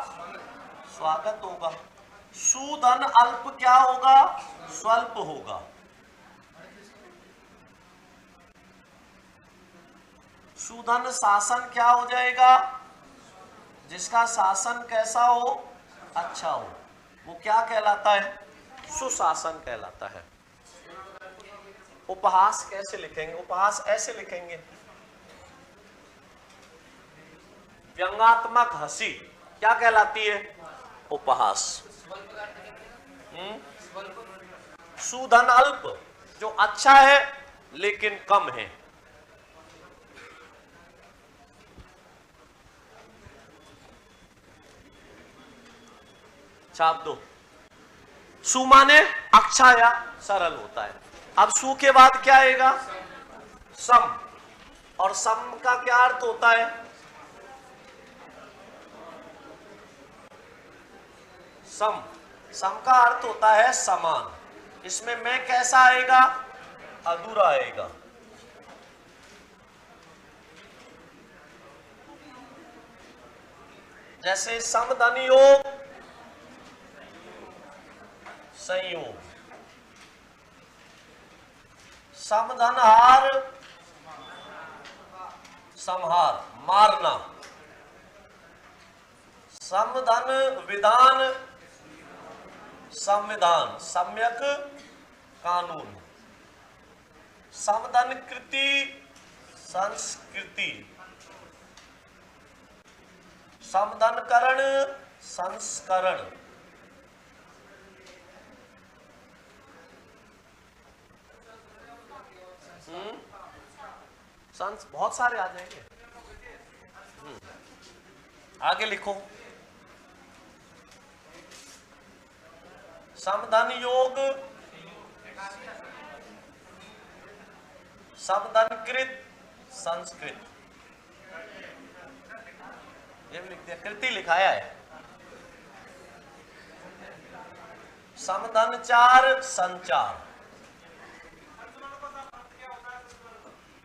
स्वागत होगा। सुधन अल्प क्या होगा, स्वल्प होगा। सुधन शासन क्या हो जाएगा, जिसका शासन कैसा हो, अच्छा हो, वो क्या कहलाता है, सुशासन कहलाता है। उपहास कैसे लिखेंगे, उपहास ऐसे लिखेंगे, व्यंग्यात्मक हंसी क्या कहलाती है, उपहास। सुधन अल्प, जो अच्छा है लेकिन कम है। छाप दो। सु माने अच्छा या सरल होता है। अब सु के बाद क्या आएगा, सम, और सम का क्या अर्थ होता है, सम, सम का अर्थ होता है समान। इसमें मैं कैसा आएगा, अधूरा आएगा। जैसे समधन योग, संयोग, समधन हार, संहार, मारना, समधन विधान, संविधान, सम्यक कानून, समधन कृति, संस्कृति, समधन करण, संस्करण। बहुत सारे आ जाएंगे। आगे लिखो, समधन योग, समधन कृत, संस्कृत, ये भी लिख दिया, कृति लिखाया है। समधन चार, संचार,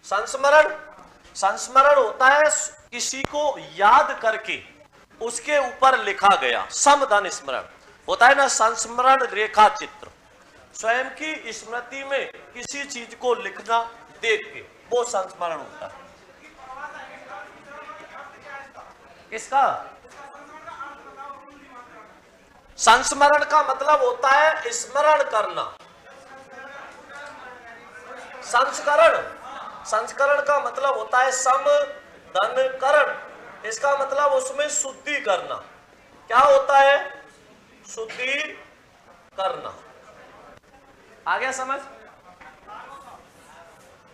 संस्मरण, संस्मरण होता है किसी को याद करके उसके ऊपर लिखा गया, समधन स्मरण होता है ना, संस्मरण रेखा चित्र, स्वयं की स्मृति में किसी चीज को लिखना देख के, वो संस्मरण होता है। किसका, संस्मरण का मतलब होता है स्मरण करना। संस्करण, संस्करण का मतलब होता है सम धन करण, इसका मतलब उसमें शुद्धि करना। क्या होता है, शुद्धि करना। आ गया समझ,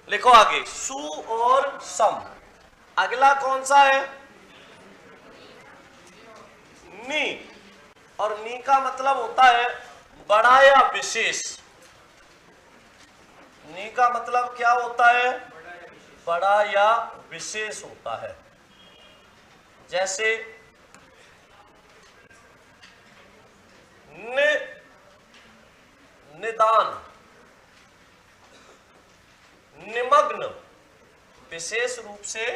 लिखो आगे, सु और सम। अगला कौन सा है, नी, और नी का मतलब होता है बड़ा या विशेष। नी का मतलब क्या होता है, बड़ा या विशेष होता है। जैसे निदान, निमग्न, विशेष रूप से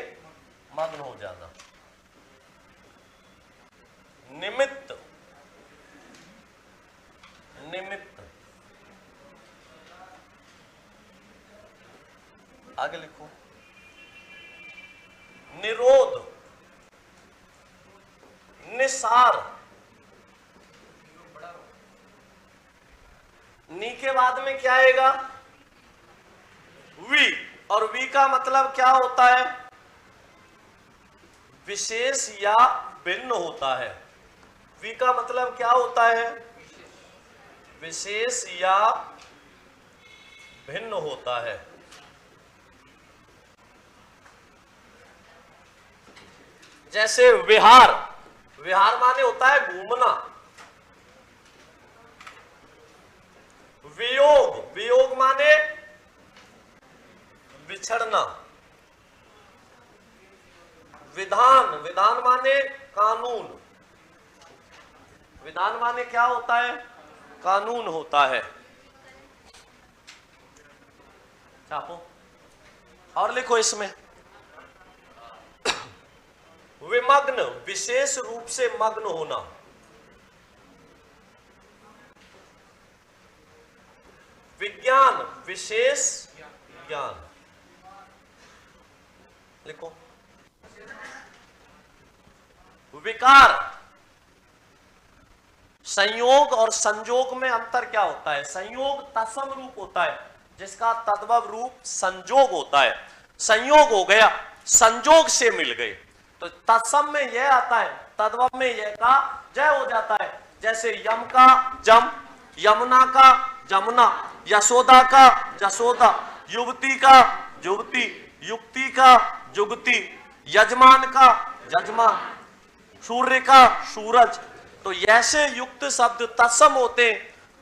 मग्न हो जाना। निमित्त, निमित्त। आगे लिखो, निरोध, निसार। नी के बाद में क्या आएगा, वी, और वी का मतलब क्या होता है, विशेष या भिन्न होता है। वी का मतलब क्या होता है, विशेष या भिन्न होता है। जैसे विहार, विहार माने होता है घूमना, वियोग, वियोग माने बिछड़ना। विधान, विधान माने कानून। विधान माने क्या होता है? कानून होता है। छापो और लिखो इसमें। विमग्न, विशेष रूप से मग्न होना। विज्ञान, विशेष ज्ञान। लिखो। विकार, संयोग और संजोग में अंतर क्या होता है? संयोग तत्सम रूप होता है जिसका तद्भव रूप संजोग होता है। संयोग हो गया, संजोग से मिल गए, तो तत्सम में यह आता है, तद्भव में यह का जय हो जाता है। जैसे यम का जम, यमुना का जमुना, यशोदा का जसोदा, युवती का युवती, युक्ति का जुगती, यजमान का जजमान, सूर्य का सूरज। तो ऐसे युक्त शब्द तत्सम होते,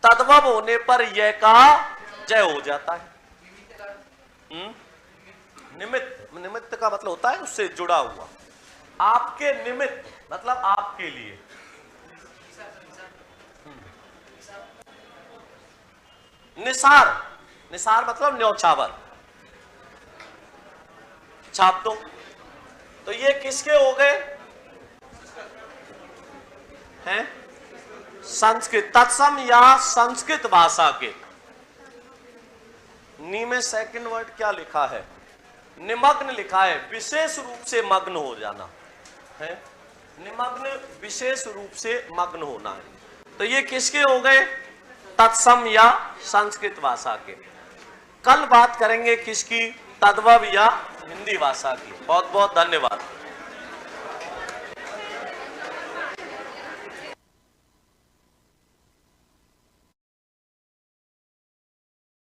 तद्भव होने पर यह का जय हो जाता है। निमित्त, निमित्त का मतलब होता है उससे जुड़ा हुआ। आपके निमित्त मतलब आपके लिए। निसार, निसार मतलब न्यौछावर। छाप दो। तो ये किसके हो गए हैं? संस्कृत, तत्सम या संस्कृत भाषा के। नी में सेकंड वर्ड क्या लिखा है? निमग्न लिखा है, विशेष रूप से मग्न हो जाना है। निमग्न, विशेष रूप से मग्न होना है। तो ये किसके हो गए? तत्सम या संस्कृत भाषा के। कल बात करेंगे किसकी? तद्भव या हिंदी भाषा की। बहुत बहुत धन्यवाद।